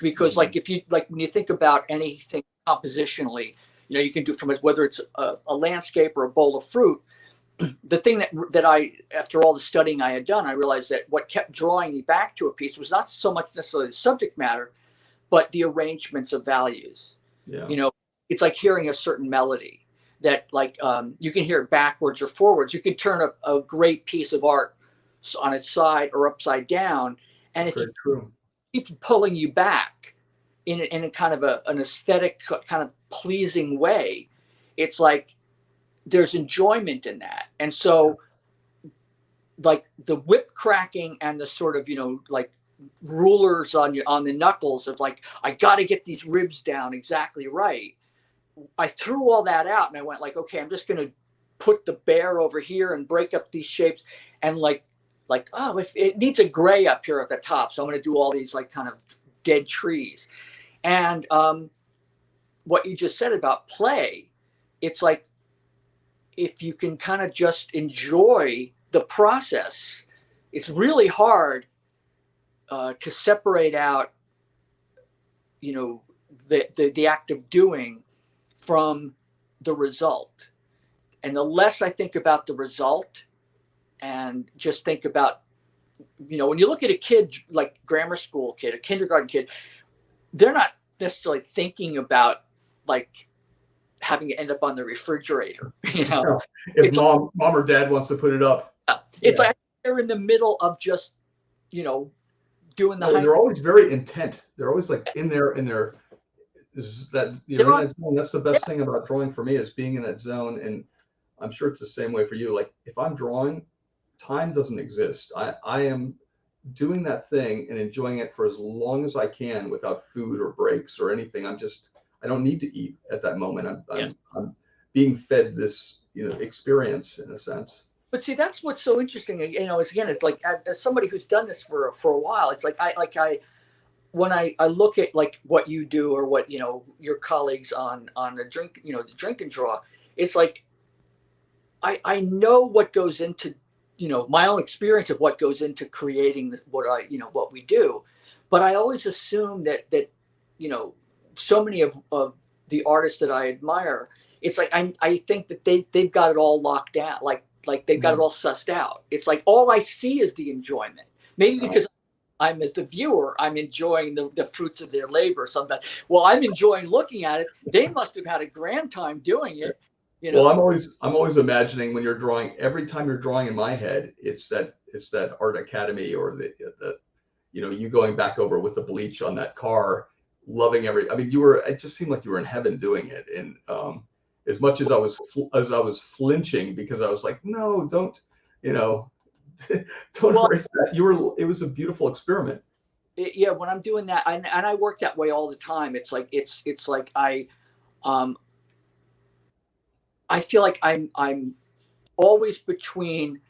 Because like if you like when you think about anything compositionally, you know, you can do from it, whether it's a landscape or a bowl of fruit. The thing that I, after all the studying I had done, I realized that what kept drawing me back to a piece was not so much necessarily the subject matter, but the arrangements of values. Yeah. You know, it's like hearing a certain melody that like you can hear it backwards or forwards. You can turn a great piece of art on its side or upside down, and if it keeps pulling you back in a kind of an aesthetic kind of pleasing way, it's like there's enjoyment in that. And so like the whip cracking and the sort of, you know, like rulers on the knuckles of like, I got to get these ribs down exactly right. I threw all that out and I went like, okay, I'm just going to put the bear over here and break up these shapes. And like, oh, if it needs a gray up here at the top. So I'm going to do all these like kind of dead trees. And what you just said about play, it's like, if you can kind of just enjoy the process, it's really hard to separate out, you know, the act of doing from the result. And the less I think about the result and just think about, you know, when you look at a kid, like grammar school kid, a kindergarten kid, they're not necessarily thinking about like having it end up on the refrigerator, you know. If mom or dad wants to put it up. It's like they're in the middle of just, you know, doing the. They're always very intent. They're always like in there. Is that you're in that zone. That's the best thing about drawing for me is being in that zone, and I'm sure it's the same way for you. Like if I'm drawing, time doesn't exist. I am doing that thing and enjoying it for as long as I can without food or breaks or anything. I don't need to eat at that moment. I'm being fed this, you know, experience in a sense. But see, that's what's so interesting. You know, it's like as somebody who's done this for a while, it's like when I look at like what you do or what, you know, your colleagues on the drink, you know, the drink and draw, it's like I know what goes into, you know, my own experience of what goes into creating what we do, but I always assume that you know, so many of the artists that I admire, it's like I think that they've got it all locked down, like they've got it all sussed out. It's like all I see is the enjoyment. Maybe because I'm as the viewer, I'm enjoying the fruits of their labor. Sometimes, well, I'm enjoying looking at it. They must have had a grand time doing it. You know? Well, I'm always imagining when you're drawing. Every time you're drawing in my head, it's that art academy or the you know, you going back over with the bleach on that car. Loving it just seemed like you were in heaven doing it. And as much as I was flinching because I was like, no, don't, you know, don't Well, erase that. It was a beautiful experiment. yeah, when I'm doing that, and I work that way all the time. It's like it's like um I feel like I'm always between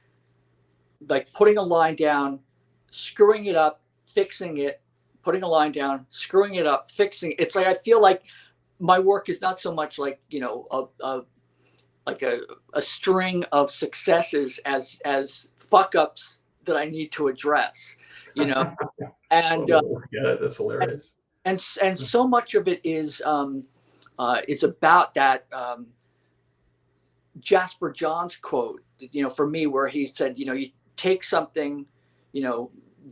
like putting a line down, screwing it up, fixing it, putting a line down, screwing it up, fixing it. It's like I feel like my work is not so much like, you know, like a string of successes as fuck ups that I need to address, you know. And Oh, yeah, that's hilarious. and so much of it is about that Jasper Johns quote, you know, for me, where he said, you know, you take something, you know,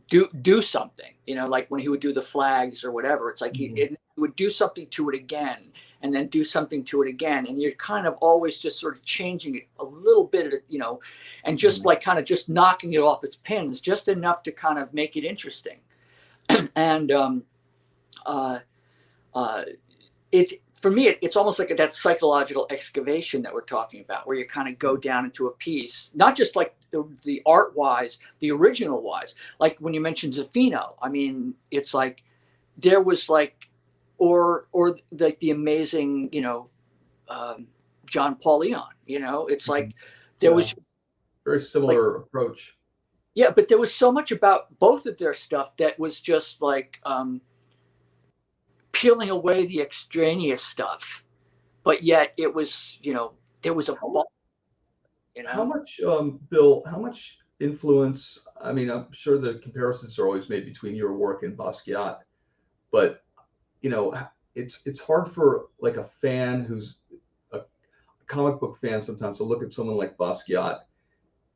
do something, you know, like when he would do the flags or whatever. It's like he would do something to it again, and then do something to it again, and you're kind of always just sort of changing it a little bit, you know, and just like kind of just knocking it off its pins, just enough to kind of make it interesting. And it for me it's almost like that psychological excavation that we're talking about, where you kind of go down into a piece, not just like the art wise, the original wise, like when you mentioned Zaffino. I mean, it's like there was like, or like the amazing, you know, John Paul Leon, you know, it's like there was very similar approach. Yeah, but there was so much about both of their stuff that was just like peeling away the extraneous stuff, but yet it was, you know, there was a ball, you know. How much, Bill, how much influence, I mean, I'm sure the comparisons are always made between your work and Basquiat, but, you know, it's hard for like a fan who's a comic book fan sometimes to look at someone like Basquiat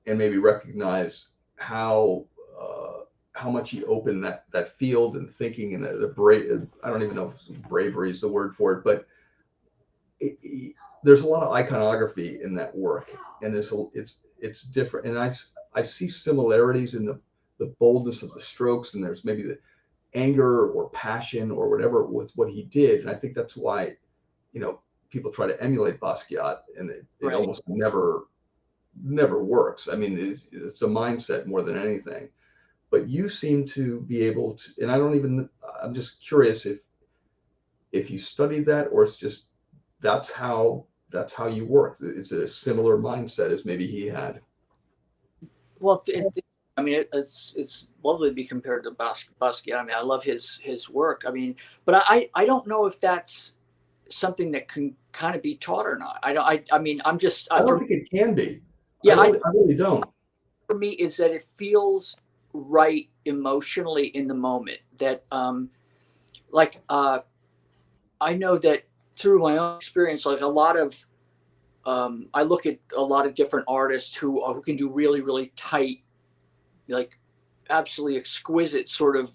and maybe recognize how much he opened that field and thinking, and the brave, I don't even know if bravery is the word for it, but there's a lot of iconography in that work, and it's different, and I see similarities in the boldness of the strokes, and there's maybe the anger or passion or whatever with what he did, and I think that's why, you know, people try to emulate Basquiat, and it almost never works. I mean, it's a mindset more than anything. But you seem to be able to, and I'm just curious if you studied that, or it's just that's how you work. It's a similar mindset as maybe he had. Well, I mean, it's lovely to be compared to Basquiat. I mean, I love his work. I mean, but I don't know if that's something that can kind of be taught or not. I mean, I'm just. I don't think it can be. Yeah, I really don't. For me, is that it feels right emotionally in the moment. That I know that through my own experience, like a lot of I look at a lot of different artists who can do really, really tight, like absolutely exquisite sort of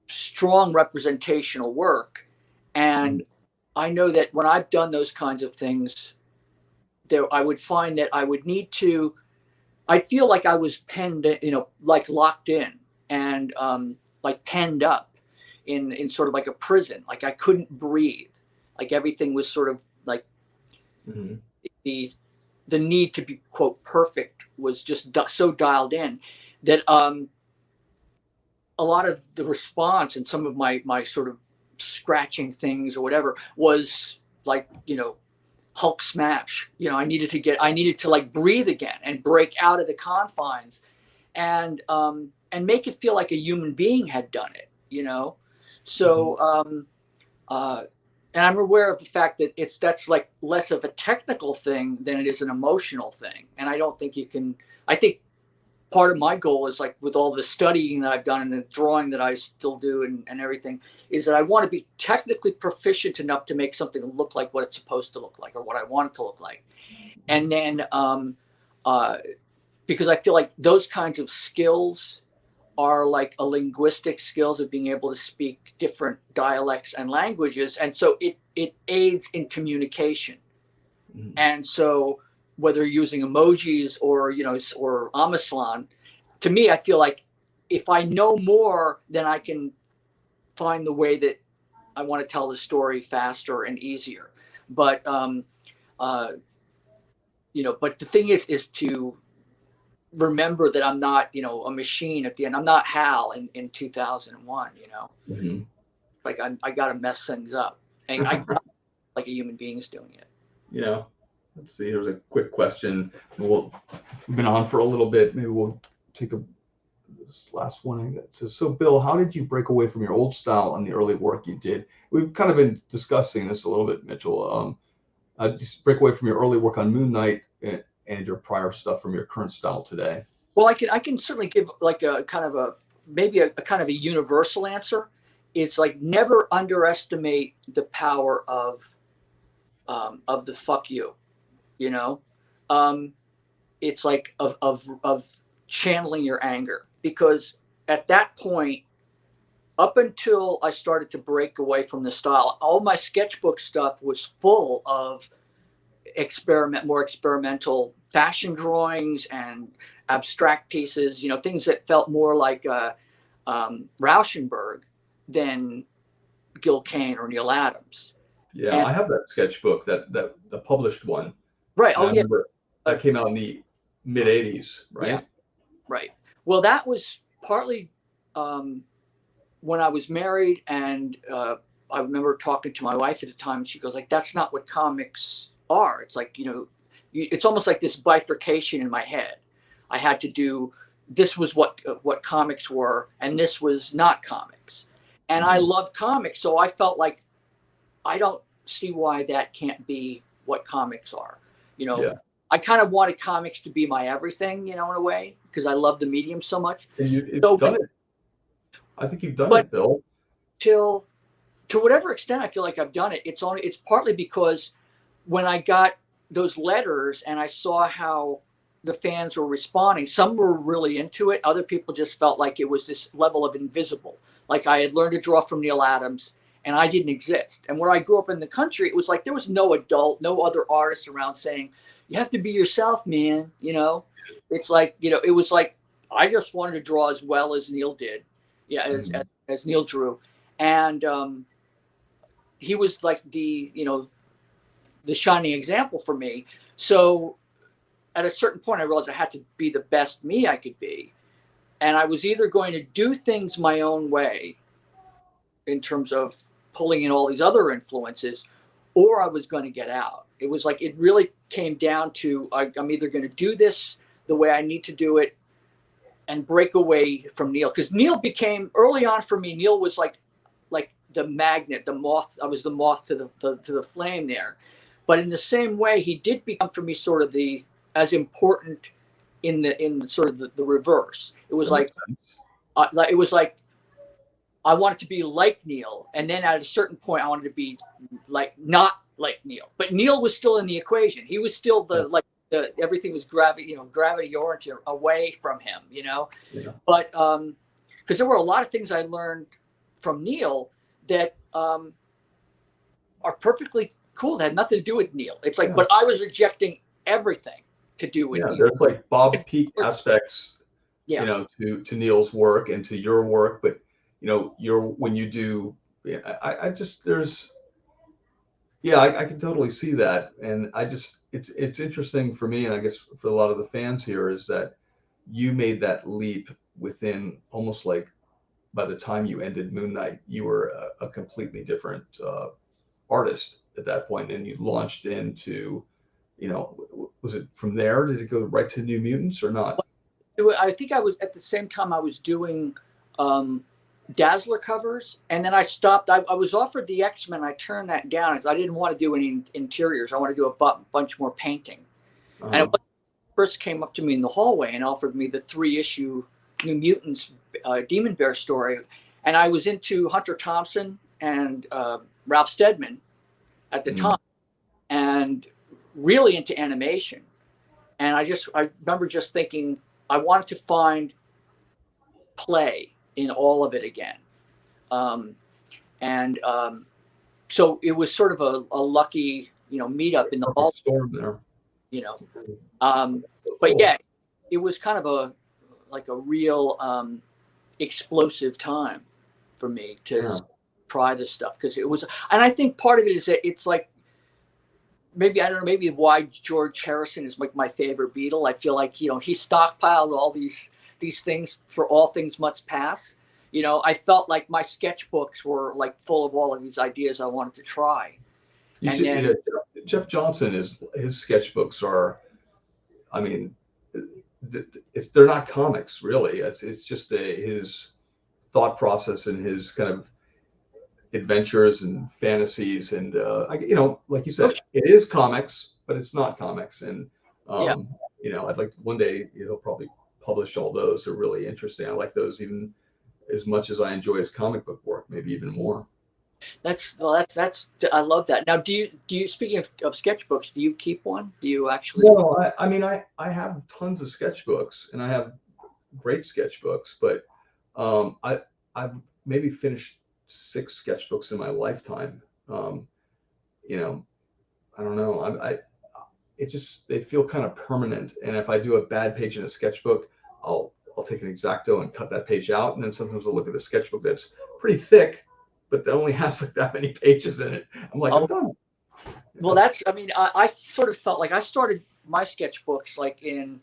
strong representational work. And I know that when I've done those kinds of things, there I would find that I feel like I was penned, you know, like locked in and like penned up in sort of like a prison. Like I couldn't breathe. Like everything was sort of like the need to be quote perfect was just so dialed in that a lot of the response and some of my sort of scratching things or whatever was like, you know, Hulk smash. You know, I needed to like breathe again and break out of the confines and make it feel like a human being had done it, you know? So, and I'm aware of the fact that that's like less of a technical thing than it is an emotional thing. And I don't think I think part of my goal is like with all the studying that I've done and the drawing that I still do and everything is that I want to be technically proficient enough to make something look like what it's supposed to look like or what I want it to look like. And then, because I feel like those kinds of skills are like a linguistic skills of being able to speak different dialects and languages. And so it aids in communication. And so whether you're using emojis or, you know, or Amaslan, to me, I feel like if I know more, then I can find the way that want to tell the story faster and easier. But but the thing is to remember that I'm not, a machine at the end. I'm not Hal in 2001. Mhm. Like I got to mess things up, and I like a human being's doing it. Yeah. Let's see. Here's a quick question. We've been on for a little bit. Maybe we'll take this last one. It says, so Bill, how did you break away from your old style on the early work you did? We've kind of been discussing this a little bit, Mitchell. Just break away from your early work on Moon Knight and your prior stuff from your current style today. Well, I can certainly give like a kind of a kind of a universal answer. It's like never underestimate the power of the fuck you, you know. It's like of channeling your anger, because at that point, up until I started to break away from the style, all my sketchbook stuff was full of more experimental fashion drawings and abstract pieces, things that felt more like Rauschenberg than Gil Kane or Neil Adams. Yeah, And I have that sketchbook, that the published one. right, And oh I yeah, remember that came out in the mid '80s, right? yeah, right. Well, that was partly when I was married, and I remember talking to my wife at the time, and she goes like, "That's not what comics are." It's like, it's almost like this bifurcation in my head. I had to do, this was what comics were, and this was not comics. And I love comics, so I felt like I don't see why that can't be what comics are. Yeah. I kind of wanted comics to be my everything, in a way, because I love the medium so much. And you've So, done it. I think you've done but it, Bill. to whatever extent I feel like I've done it, it's partly because when I got those letters and I saw how the fans were responding, some were really into it. Other people just felt like it was this level of invisible. Like I had learned to draw from Neil Adams and I didn't exist. And where I grew up in the country, it was like there was no adult, no other artist around saying, you have to be yourself, man. It's like, it was like I just wanted to draw as well as Neil did. Yeah, as Neil drew. And he was like the shining example for me. So at a certain point, I realized I had to be the best me I could be. And I was either going to do things my own way in terms of pulling in all these other influences, or I was going to get out. It was like, it really came down to, I'm either going to do this the way I need to do it and break away from Neil. Because Neil became, early on for me, Neil was like the magnet, the moth. I was the moth to the flame there. But in the same way, he did become for me sort of as important in sort of the reverse. It was like I wanted to be like Neil, and then at a certain point, I wanted to be like not like Neil. But Neil was still in the equation. He was still everything was gravity oriented away from him. Yeah. But because there were a lot of things I learned from Neil that are perfectly cool. That had nothing to do with Neil. It's like, but I was rejecting everything to do with Neil. There's like Bob Peak aspects, to Neil's work and to your work, but when you do, I can totally see that, and it's interesting for me, and I guess for a lot of the fans here, is that you made that leap within almost like, by the time you ended Moon Knight, you were a completely different artist at that point, and you launched into, was it from there? Did it go right to New Mutants or not? I think I was at the same time I was doing Dazzler covers, and then I stopped. I was offered the X-Men. I turned that down because I didn't want to do any interiors. I want to do a bunch more painting. And it first came up to me in the hallway and offered me the 3-issue New Mutants Demon Bear story, and I was into Hunter Thompson and Ralph Steadman at the time, and really into animation. And I remember just thinking I wanted to find play in all of it again. So it was sort of a lucky, meetup in the hall storm there. But yeah, it was kind of a real explosive time for me try this stuff, because it was, and I think part of it is that it's like, maybe, I don't know, maybe why George Harrison is like my favorite Beatle. I feel like, he stockpiled all these things for all things must pass. I felt like my sketchbooks were like full of all of these ideas I wanted to try. Yeah, Jeff Johnson, his sketchbooks are, I mean, they're not comics really. It's just his thought process and his kind of adventures and fantasies, and like you said, it is comics, but it's not comics. And Yeah. I'd like one day he'll probably publish all those. They're really interesting. I like those even as much as I enjoy his comic book work, maybe even more. That's I love that. Now, do you speaking of sketchbooks, do you keep one? Do you actually? No, I mean, I have tons of sketchbooks, and I have great sketchbooks, but I've maybe finished 6 sketchbooks in my lifetime. I don't know. They feel kind of permanent. And if I do a bad page in a sketchbook, I'll take an X-Acto and cut that page out. And then sometimes I'll look at a sketchbook that's pretty thick, but that only has like that many pages in it. I'm like, I'm done. Well, I sort of felt like I started my sketchbooks like in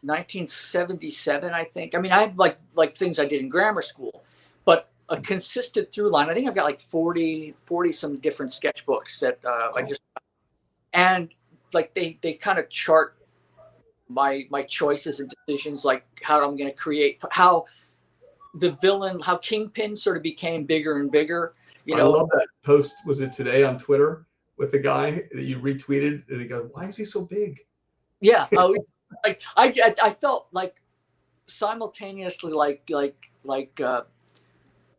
1977, I think. I mean, I have like things I did in grammar school, but a consistent through line. I think I've got like 40 some different sketchbooks that I just, and like they kind of chart my choices and decisions, like how I'm going to create, how the villain, how Kingpin sort of became bigger and bigger. I love that post. Was it today on Twitter with the guy that you retweeted? And he goes, "Why is he so big?" Yeah. Oh, like I felt like simultaneously like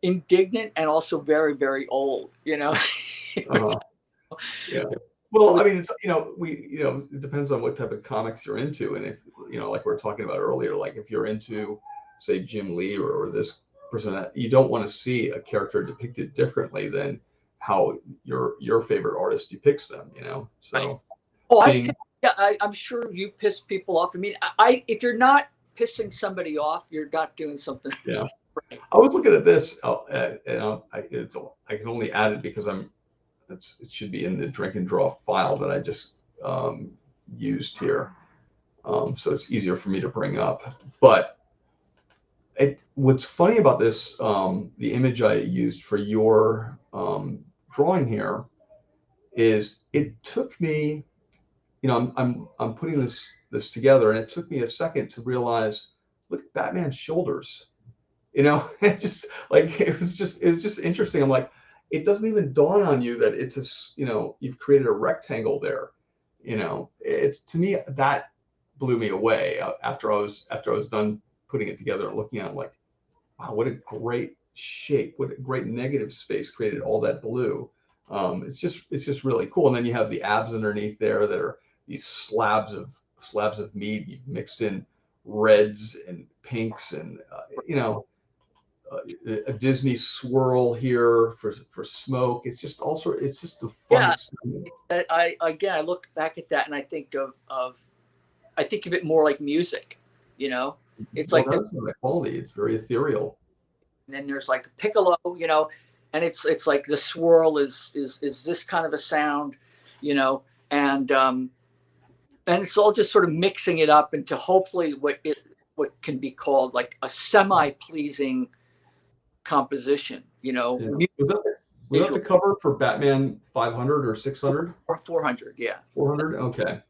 indignant and also very, very old. Yeah. Well, I mean, it's, it depends on what type of comics you're into. And if, like we were talking about earlier, like if you're into, say, Jim Lee or this person, that you don't want to see a character depicted differently than how your favorite artist depicts them, So, I'm sure you piss people off. I mean, if you're not pissing somebody off, you're not doing something. Yeah. Right. I was looking at this, and I can only add it because it should be in the drink and draw file that I just used here. So it's easier for me to bring up. But what's funny about this, the image I used for your drawing here, is it took me, I'm putting this together, and it took me a second to realize, look at Batman's shoulders. It just like it was just interesting. I'm like, it doesn't even dawn on you that it's you've created a rectangle there. It's, to me, that blew me away after I was done putting it together and looking at it. I'm like, wow, what a great shape, what a great negative space created all that blue. It's just really cool. And then you have the abs underneath there that are these slabs of meat. You've mixed in reds and pinks and a Disney swirl here for smoke. It's just it's just a fun experience. I look back at that and I think of it more like music. It's like the quality. It's very ethereal. And then there's like a piccolo, and it's like the swirl is this kind of a sound, and it's all just sort of mixing it up into hopefully what can be called like a semi-pleasing composition. Was that the cover for Batman 500 or 600 or 400? Yeah, 400. Okay,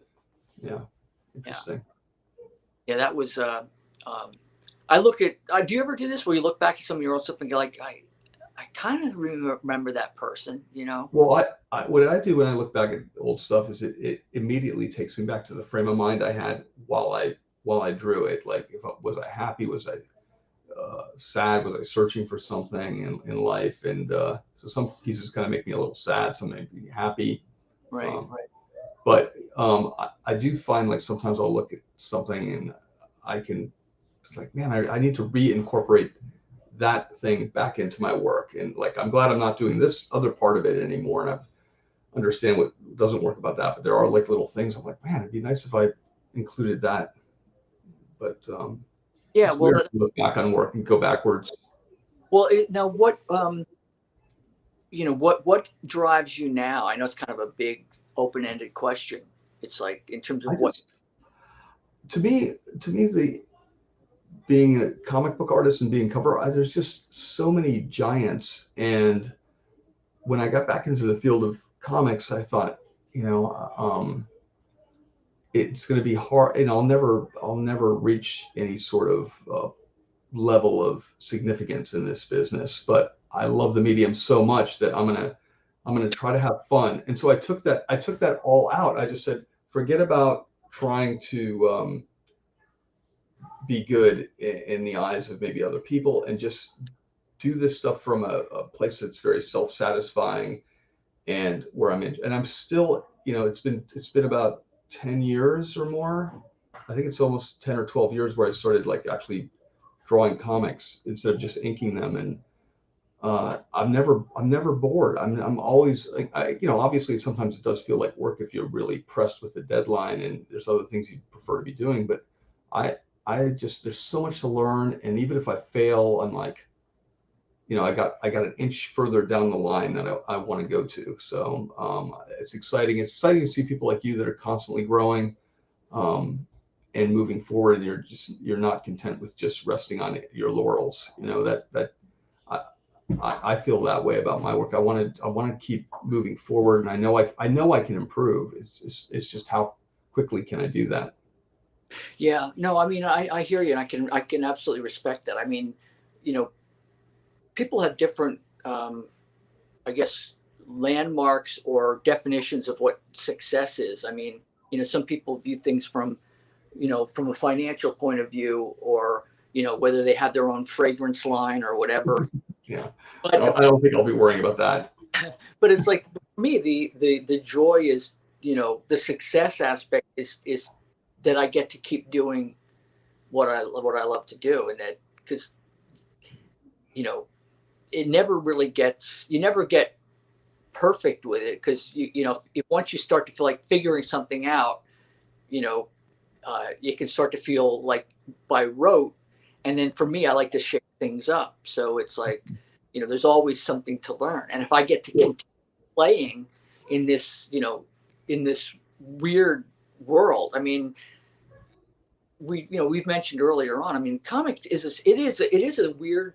yeah, interesting. Yeah, that was. I look at. Do you ever do this where you look back at some of your old stuff and go like, I kind of remember that person, Well, what I do when I look back at old stuff is it immediately takes me back to the frame of mind I had while I drew it. Like, was I happy? Was I sad? Was I searching for something in life? And so some pieces kind of make me a little sad, some make me happy. Right. But I do find like sometimes I'll look at something and it's like, man, I need to reincorporate that thing back into my work. And like, I'm glad I'm not doing this other part of it anymore. And I understand what doesn't work about that, but there are like little things I'm like, man, it'd be nice if I included that. But well, look back on work and go backwards. Well, now what what drives you now? I know it's kind of a big open-ended question. It's like in terms of I just, to me, the being a comic book artist and being there's just so many giants. And when I got back into the field of comics, I thought, it's going to be hard, and I'll never reach any sort of level of significance in this business. But I love the medium so much that I'm gonna try to have fun. And so I took that all out. I just said, forget about trying to be good in the eyes of maybe other people, and just do this stuff from a place that's very self-satisfying, and where I'm in. And I'm still, it's been about 10 years or more. I think it's almost 10 or 12 years where I started like actually drawing comics instead of just inking them. And I'm never bored. I'm always like, obviously sometimes it does feel like work if you're really pressed with the deadline and there's other things you prefer to be doing. But I I just, there's so much to learn. And even if I fail, I'm like, I got an inch further down the line that I want to go to. So it's exciting. It's exciting to see people like you that are constantly growing and moving forward. And you're not content with just resting on your laurels. I feel that way about my work. I want to keep moving forward, and I know I can improve. It's just how quickly can I do that? Yeah, no, I mean, I hear you, and I can absolutely respect that. I mean, you know, people have different, I guess, landmarks or definitions of what success is. I mean, some people view things from a financial point of view, or whether they have their own fragrance line or whatever. Yeah, I But don't, I don't think I'll be worrying about that. but it's like for me, the joy is, the success aspect is that I get to keep doing what I love to do, and that because you know it never really gets you never get perfect with it, because if once you start to feel like figuring something out, you know you can start to feel like by rote. And then for me, I like to shake things up, so it's like there's always something to learn. And if I get to continue playing in this weird world, I mean, we've mentioned earlier on, I mean, comics it is a weird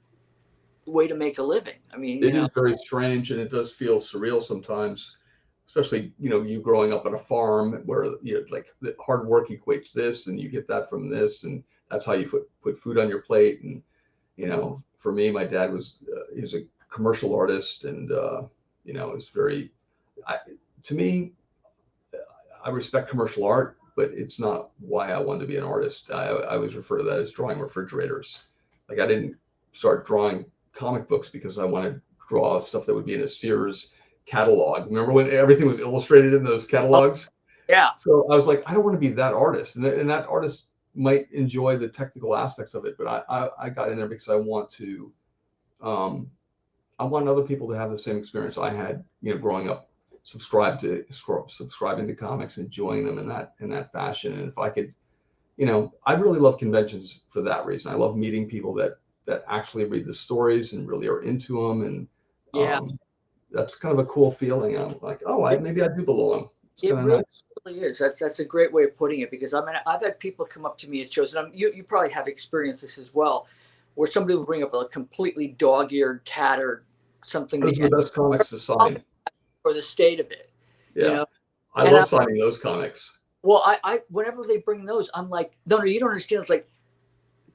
way to make a living. I mean, It is very strange, and it does feel surreal sometimes, especially you growing up on a farm where like the hard work equates this, and you get that from this, and that's how you put food on your plate. And for me, my dad he's a commercial artist, and is very, I, to me, I respect commercial art, but it's not why I wanted to be an artist. I always refer to that as drawing refrigerators. Like, I didn't start drawing comic books because I wanted to draw stuff that would be in a Sears catalog. Remember when everything was illustrated in those catalogs? yeah, So I was like, I don't want to be that artist, and that artist might enjoy the technical aspects of it, but I got in there because I want other people to have the same experience I had, growing up, subscribing to comics, enjoying them in that fashion. And if I could, I really love conventions for that reason. I love meeting people that actually read the stories and really are into them, and yeah. that's kind of a cool feeling. I'm like, oh, maybe I do belong. It's It kind of really, nice. really is. That's a great way of putting it, because I mean, I've had people come up to me at shows, and you probably have experienced this as well, where somebody will bring up a completely dog-eared, tattered something Those are the best comics to sign. or the state of it, Yeah, I And love signing those comics. well, I whenever they bring those, I'm like, no, you don't understand. It's like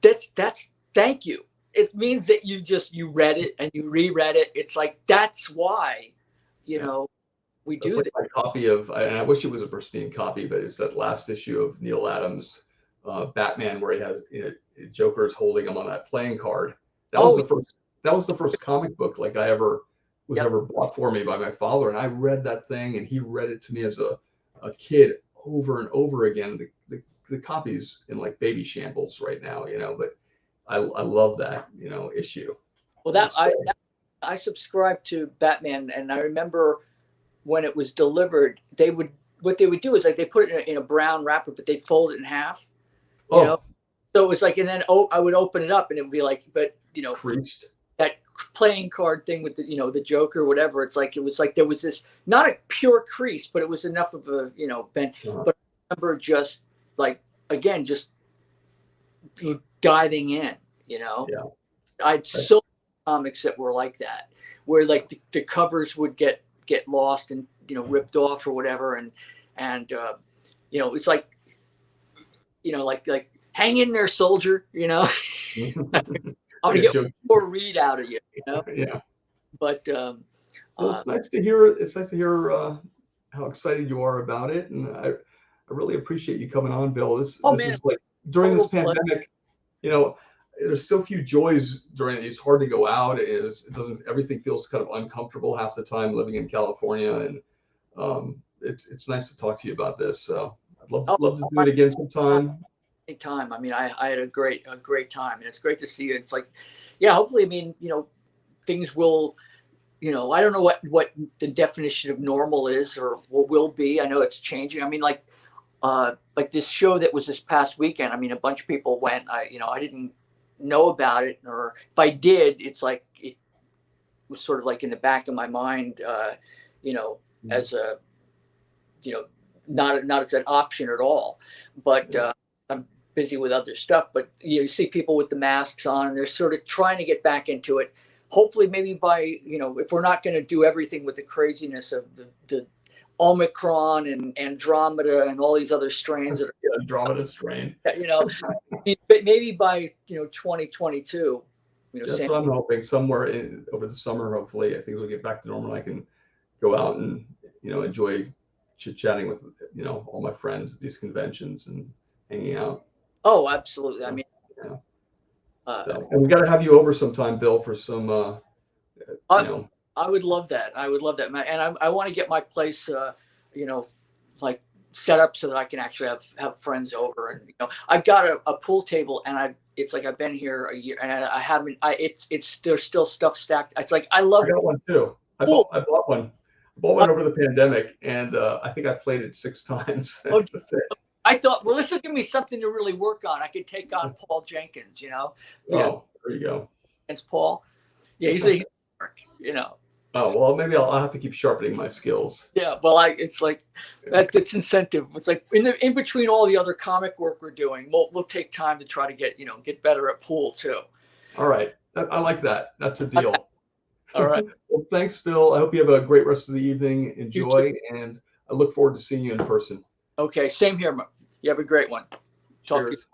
that's thank you. It means that you read it and you reread it. It's like that's why, Yeah. we That's do like this. my copy of, and I wish it was a pristine copy, but it's that last issue of Neil Adams' Batman, where he has, Joker's holding him on that playing card. That was Oh, the first. That was the first comic book like I ever was yep. ever bought for me by my father, and I read that thing, and he read it to me as a kid over and over again. The copies in like baby shambles right now, but I love that issue. Well, It was so, I subscribed to Batman, and I remember when it was delivered, what they would do is like they put it in a brown wrapper, but they'd fold it in half, you know. oh, So it was like, and then I would open it up, and it would be like, but creased. that playing card thing with the, you know, the Joker or whatever. It's like, it was like there was this, not a pure crease, but it was enough of a, you know, bend. But I remember just like, again, just diving in, you know. Yeah. I'd so many comics that were like that, where like the covers would get lost and, you know, ripped off or whatever, and you know, it's like, you know, like hang in there, soldier, you know. I'm gonna get more read out of you, you know. Yeah. But well, it's nice to hear. It's nice to hear how excited you are about it, and I really appreciate you coming on, Bill. This is like during this pandemic, you know, there's so few joys during it. It's hard to go out. It doesn't. Everything feels kind of uncomfortable half the time living in California, and it's nice to talk to you about this. So I'd love to do it again sometime. Anytime. I mean, I had a great time, and it's great to see you. It's like, yeah, hopefully, I mean, you know, things will, you know, I don't know what the definition of normal is or what will be. I know it's changing. I mean, like this show that was this past weekend. I mean, a bunch of people went. You know, I didn't know about it, or if I did, it's like it was sort of like in the back of my mind, you know, as a, you know, not as an option at all. But I'm busy with other stuff. But you see people with the masks on, and they're sort of trying to get back into it. Hopefully, maybe by, you know, if we're not going to do everything with the craziness of the Omicron and Andromeda and all these other strains that are Andromeda strain, you know, maybe by, you know, 2022, you know, that's what I'm hoping. Somewhere over the summer, hopefully, things will get back to normal. I can go out and, you know, enjoy chit-chatting with, you know, all my friends at these conventions and hanging out. Oh, absolutely. I mean, yeah. And we got to have you over sometime, Bill, for some, you know. I would love that. I would love that. And I want to get my place, you know, like set up so that I can actually have friends over. And, you know, I've got a pool table, and it's like I've been here a year, and I haven't. There's still stuff stacked. It's like I got one too. I bought one. I bought one over the pandemic, and I think I played it 6 times. Oh, I thought, well, this will give me something to really work on. I could take on Paul Jenkins, you know. Oh, there you go. It's Paul. Yeah, he's you know. Oh, well, maybe I'll have to keep sharpening my skills. Yeah, well, it's like that's incentive. It's like in between all the other comic work we're doing, we'll take time to try to get better at pool too. All right, I like that. That's a deal. All right. Well, thanks, Bill. I hope you have a great rest of the evening. Enjoy, and I look forward to seeing you in person. Okay, same here. You have a great one. Cheers.